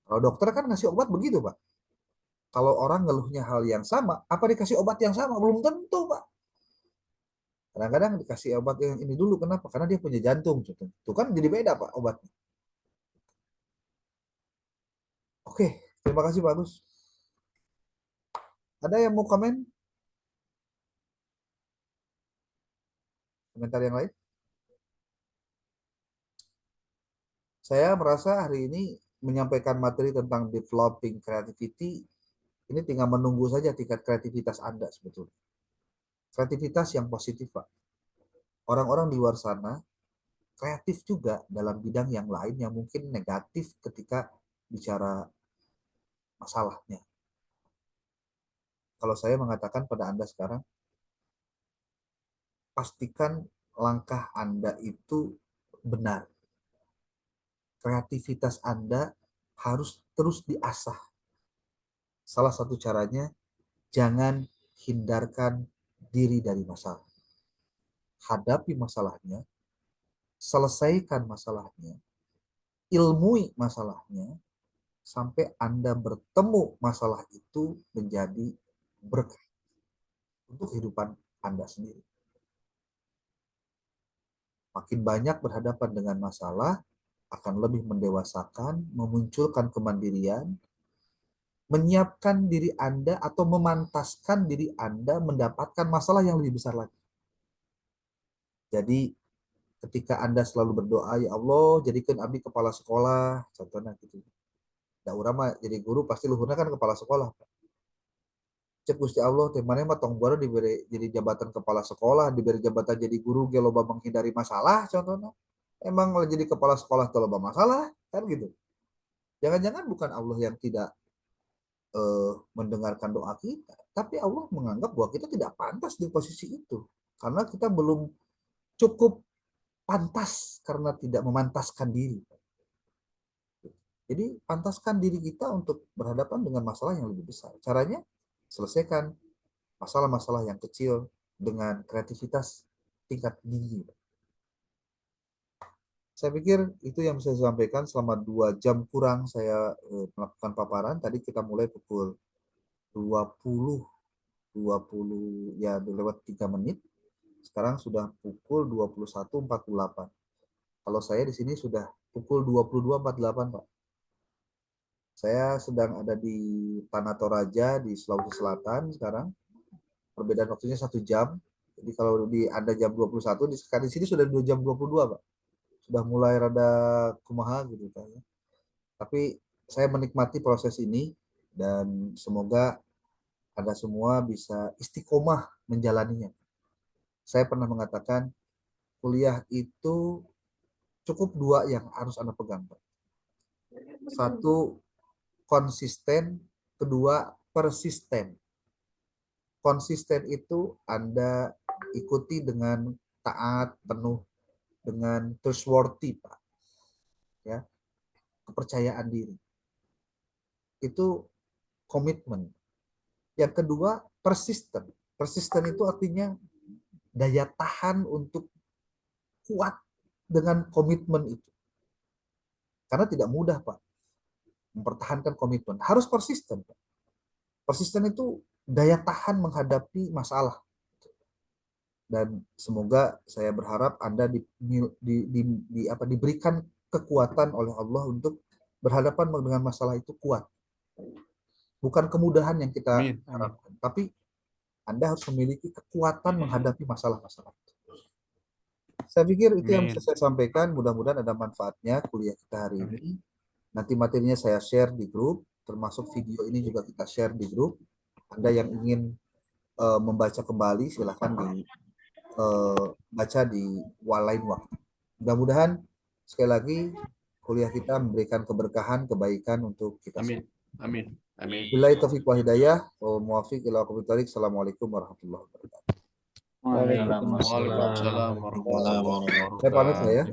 Kalau dokter kan ngasih obat begitu, Pak. Kalau orang ngeluhnya hal yang sama, apa dikasih obat yang sama? Belum tentu, Pak. Kadang-kadang dikasih obat yang ini dulu. Kenapa? Karena dia punya jantung. Itu kan jadi beda Pak obatnya. Oke, terima kasih Pak Agus. Ada yang mau komen? Komentar yang lain? Saya merasa hari ini menyampaikan materi tentang developing creativity, ini tinggal menunggu saja tingkat kreativitas Anda sebetulnya. Kreativitas yang positif, Pak. Orang-orang di luar sana kreatif juga dalam bidang yang lain yang mungkin negatif ketika bicara masalahnya. Kalau saya mengatakan pada Anda sekarang, pastikan langkah Anda itu benar. Kreativitas Anda harus terus diasah. Salah satu caranya, jangan hindarkan diri dari masalah. Hadapi masalahnya, selesaikan masalahnya, ilmui masalahnya, sampai Anda bertemu masalah itu menjadi berkah untuk kehidupan Anda sendiri. Makin banyak berhadapan dengan masalah, akan lebih mendewasakan, memunculkan kemandirian, menyiapkan diri Anda atau memantaskan diri Anda mendapatkan masalah yang lebih besar lagi. Jadi ketika Anda selalu berdoa, ya Allah jadikan abdi kepala sekolah, contohnya gitu. Da urang mah jadi guru pasti luhurna kan kepala sekolah. Cek Gusti Allah teh maneh mah tong baru diberi jadi jabatan kepala sekolah, diberi jabatan jadi guru ge loba menghindari masalah contohnya. Emang jadi kepala sekolah teh loba masalah kan gitu. Jangan-jangan bukan Allah yang tidak mendengarkan doa kita, tapi Allah menganggap bahwa kita tidak pantas di posisi itu karena kita belum cukup pantas karena tidak memantaskan diri. Jadi pantaskan diri kita untuk berhadapan dengan masalah yang lebih besar. Caranya selesaikan masalah-masalah yang kecil dengan kreativitas tingkat tinggi. Saya pikir itu yang bisa saya sampaikan. Selama 2 jam kurang saya melakukan paparan. Tadi kita mulai pukul 20 ya lewat 3 menit. Sekarang sudah pukul 21.48. Kalau saya di sini sudah pukul 22.48, Pak. Saya sedang ada di Tanah Toraja di Sulawesi Selatan sekarang. Perbedaan waktunya 1 jam. Jadi kalau di Anda jam 21, di sini sudah 2 jam 22, Pak. Sudah mulai rada kumaha gitu Pak. Tapi saya menikmati proses ini dan semoga Anda semua bisa istiqomah menjalaninya. Saya pernah mengatakan kuliah itu cukup 2 yang harus Anda pegang, Pak. 1, konsisten, 2, persisten. Konsisten itu Anda ikuti dengan taat penuh, dengan trustworthy, Pak. Ya. Kepercayaan diri. Itu komitmen. Yang kedua, persisten. Persisten itu artinya daya tahan untuk kuat dengan komitmen itu. Karena tidak mudah, Pak, mempertahankan komitmen. Harus persisten, Pak. Persisten itu daya tahan menghadapi masalah. Dan semoga saya berharap Anda diberikan kekuatan oleh Allah untuk berhadapan dengan masalah itu kuat. Bukan kemudahan yang kita harapkan, tapi Anda harus memiliki kekuatan menghadapi masalah-masalah itu. Saya pikir itu yang bisa saya sampaikan. Mudah-mudahan ada manfaatnya kuliah kita hari ini. Nanti materinya saya share di grup, termasuk video ini juga kita share di grup. Anda yang ingin membaca kembali silahkan baca di lain waktu. Mudah-mudahan sekali lagi kuliah kita memberikan keberkahan, kebaikan untuk kita semua. Amin. Amin. Billahi taufiq wal hidayah. Muwaffiq ila aqwamit thoriq. Assalamualaikum warahmatullahi wabarakatuh. Waalaikumsalam. Waalaikumsalam warahmatullahi wabarakatuh. Saya pamit ya.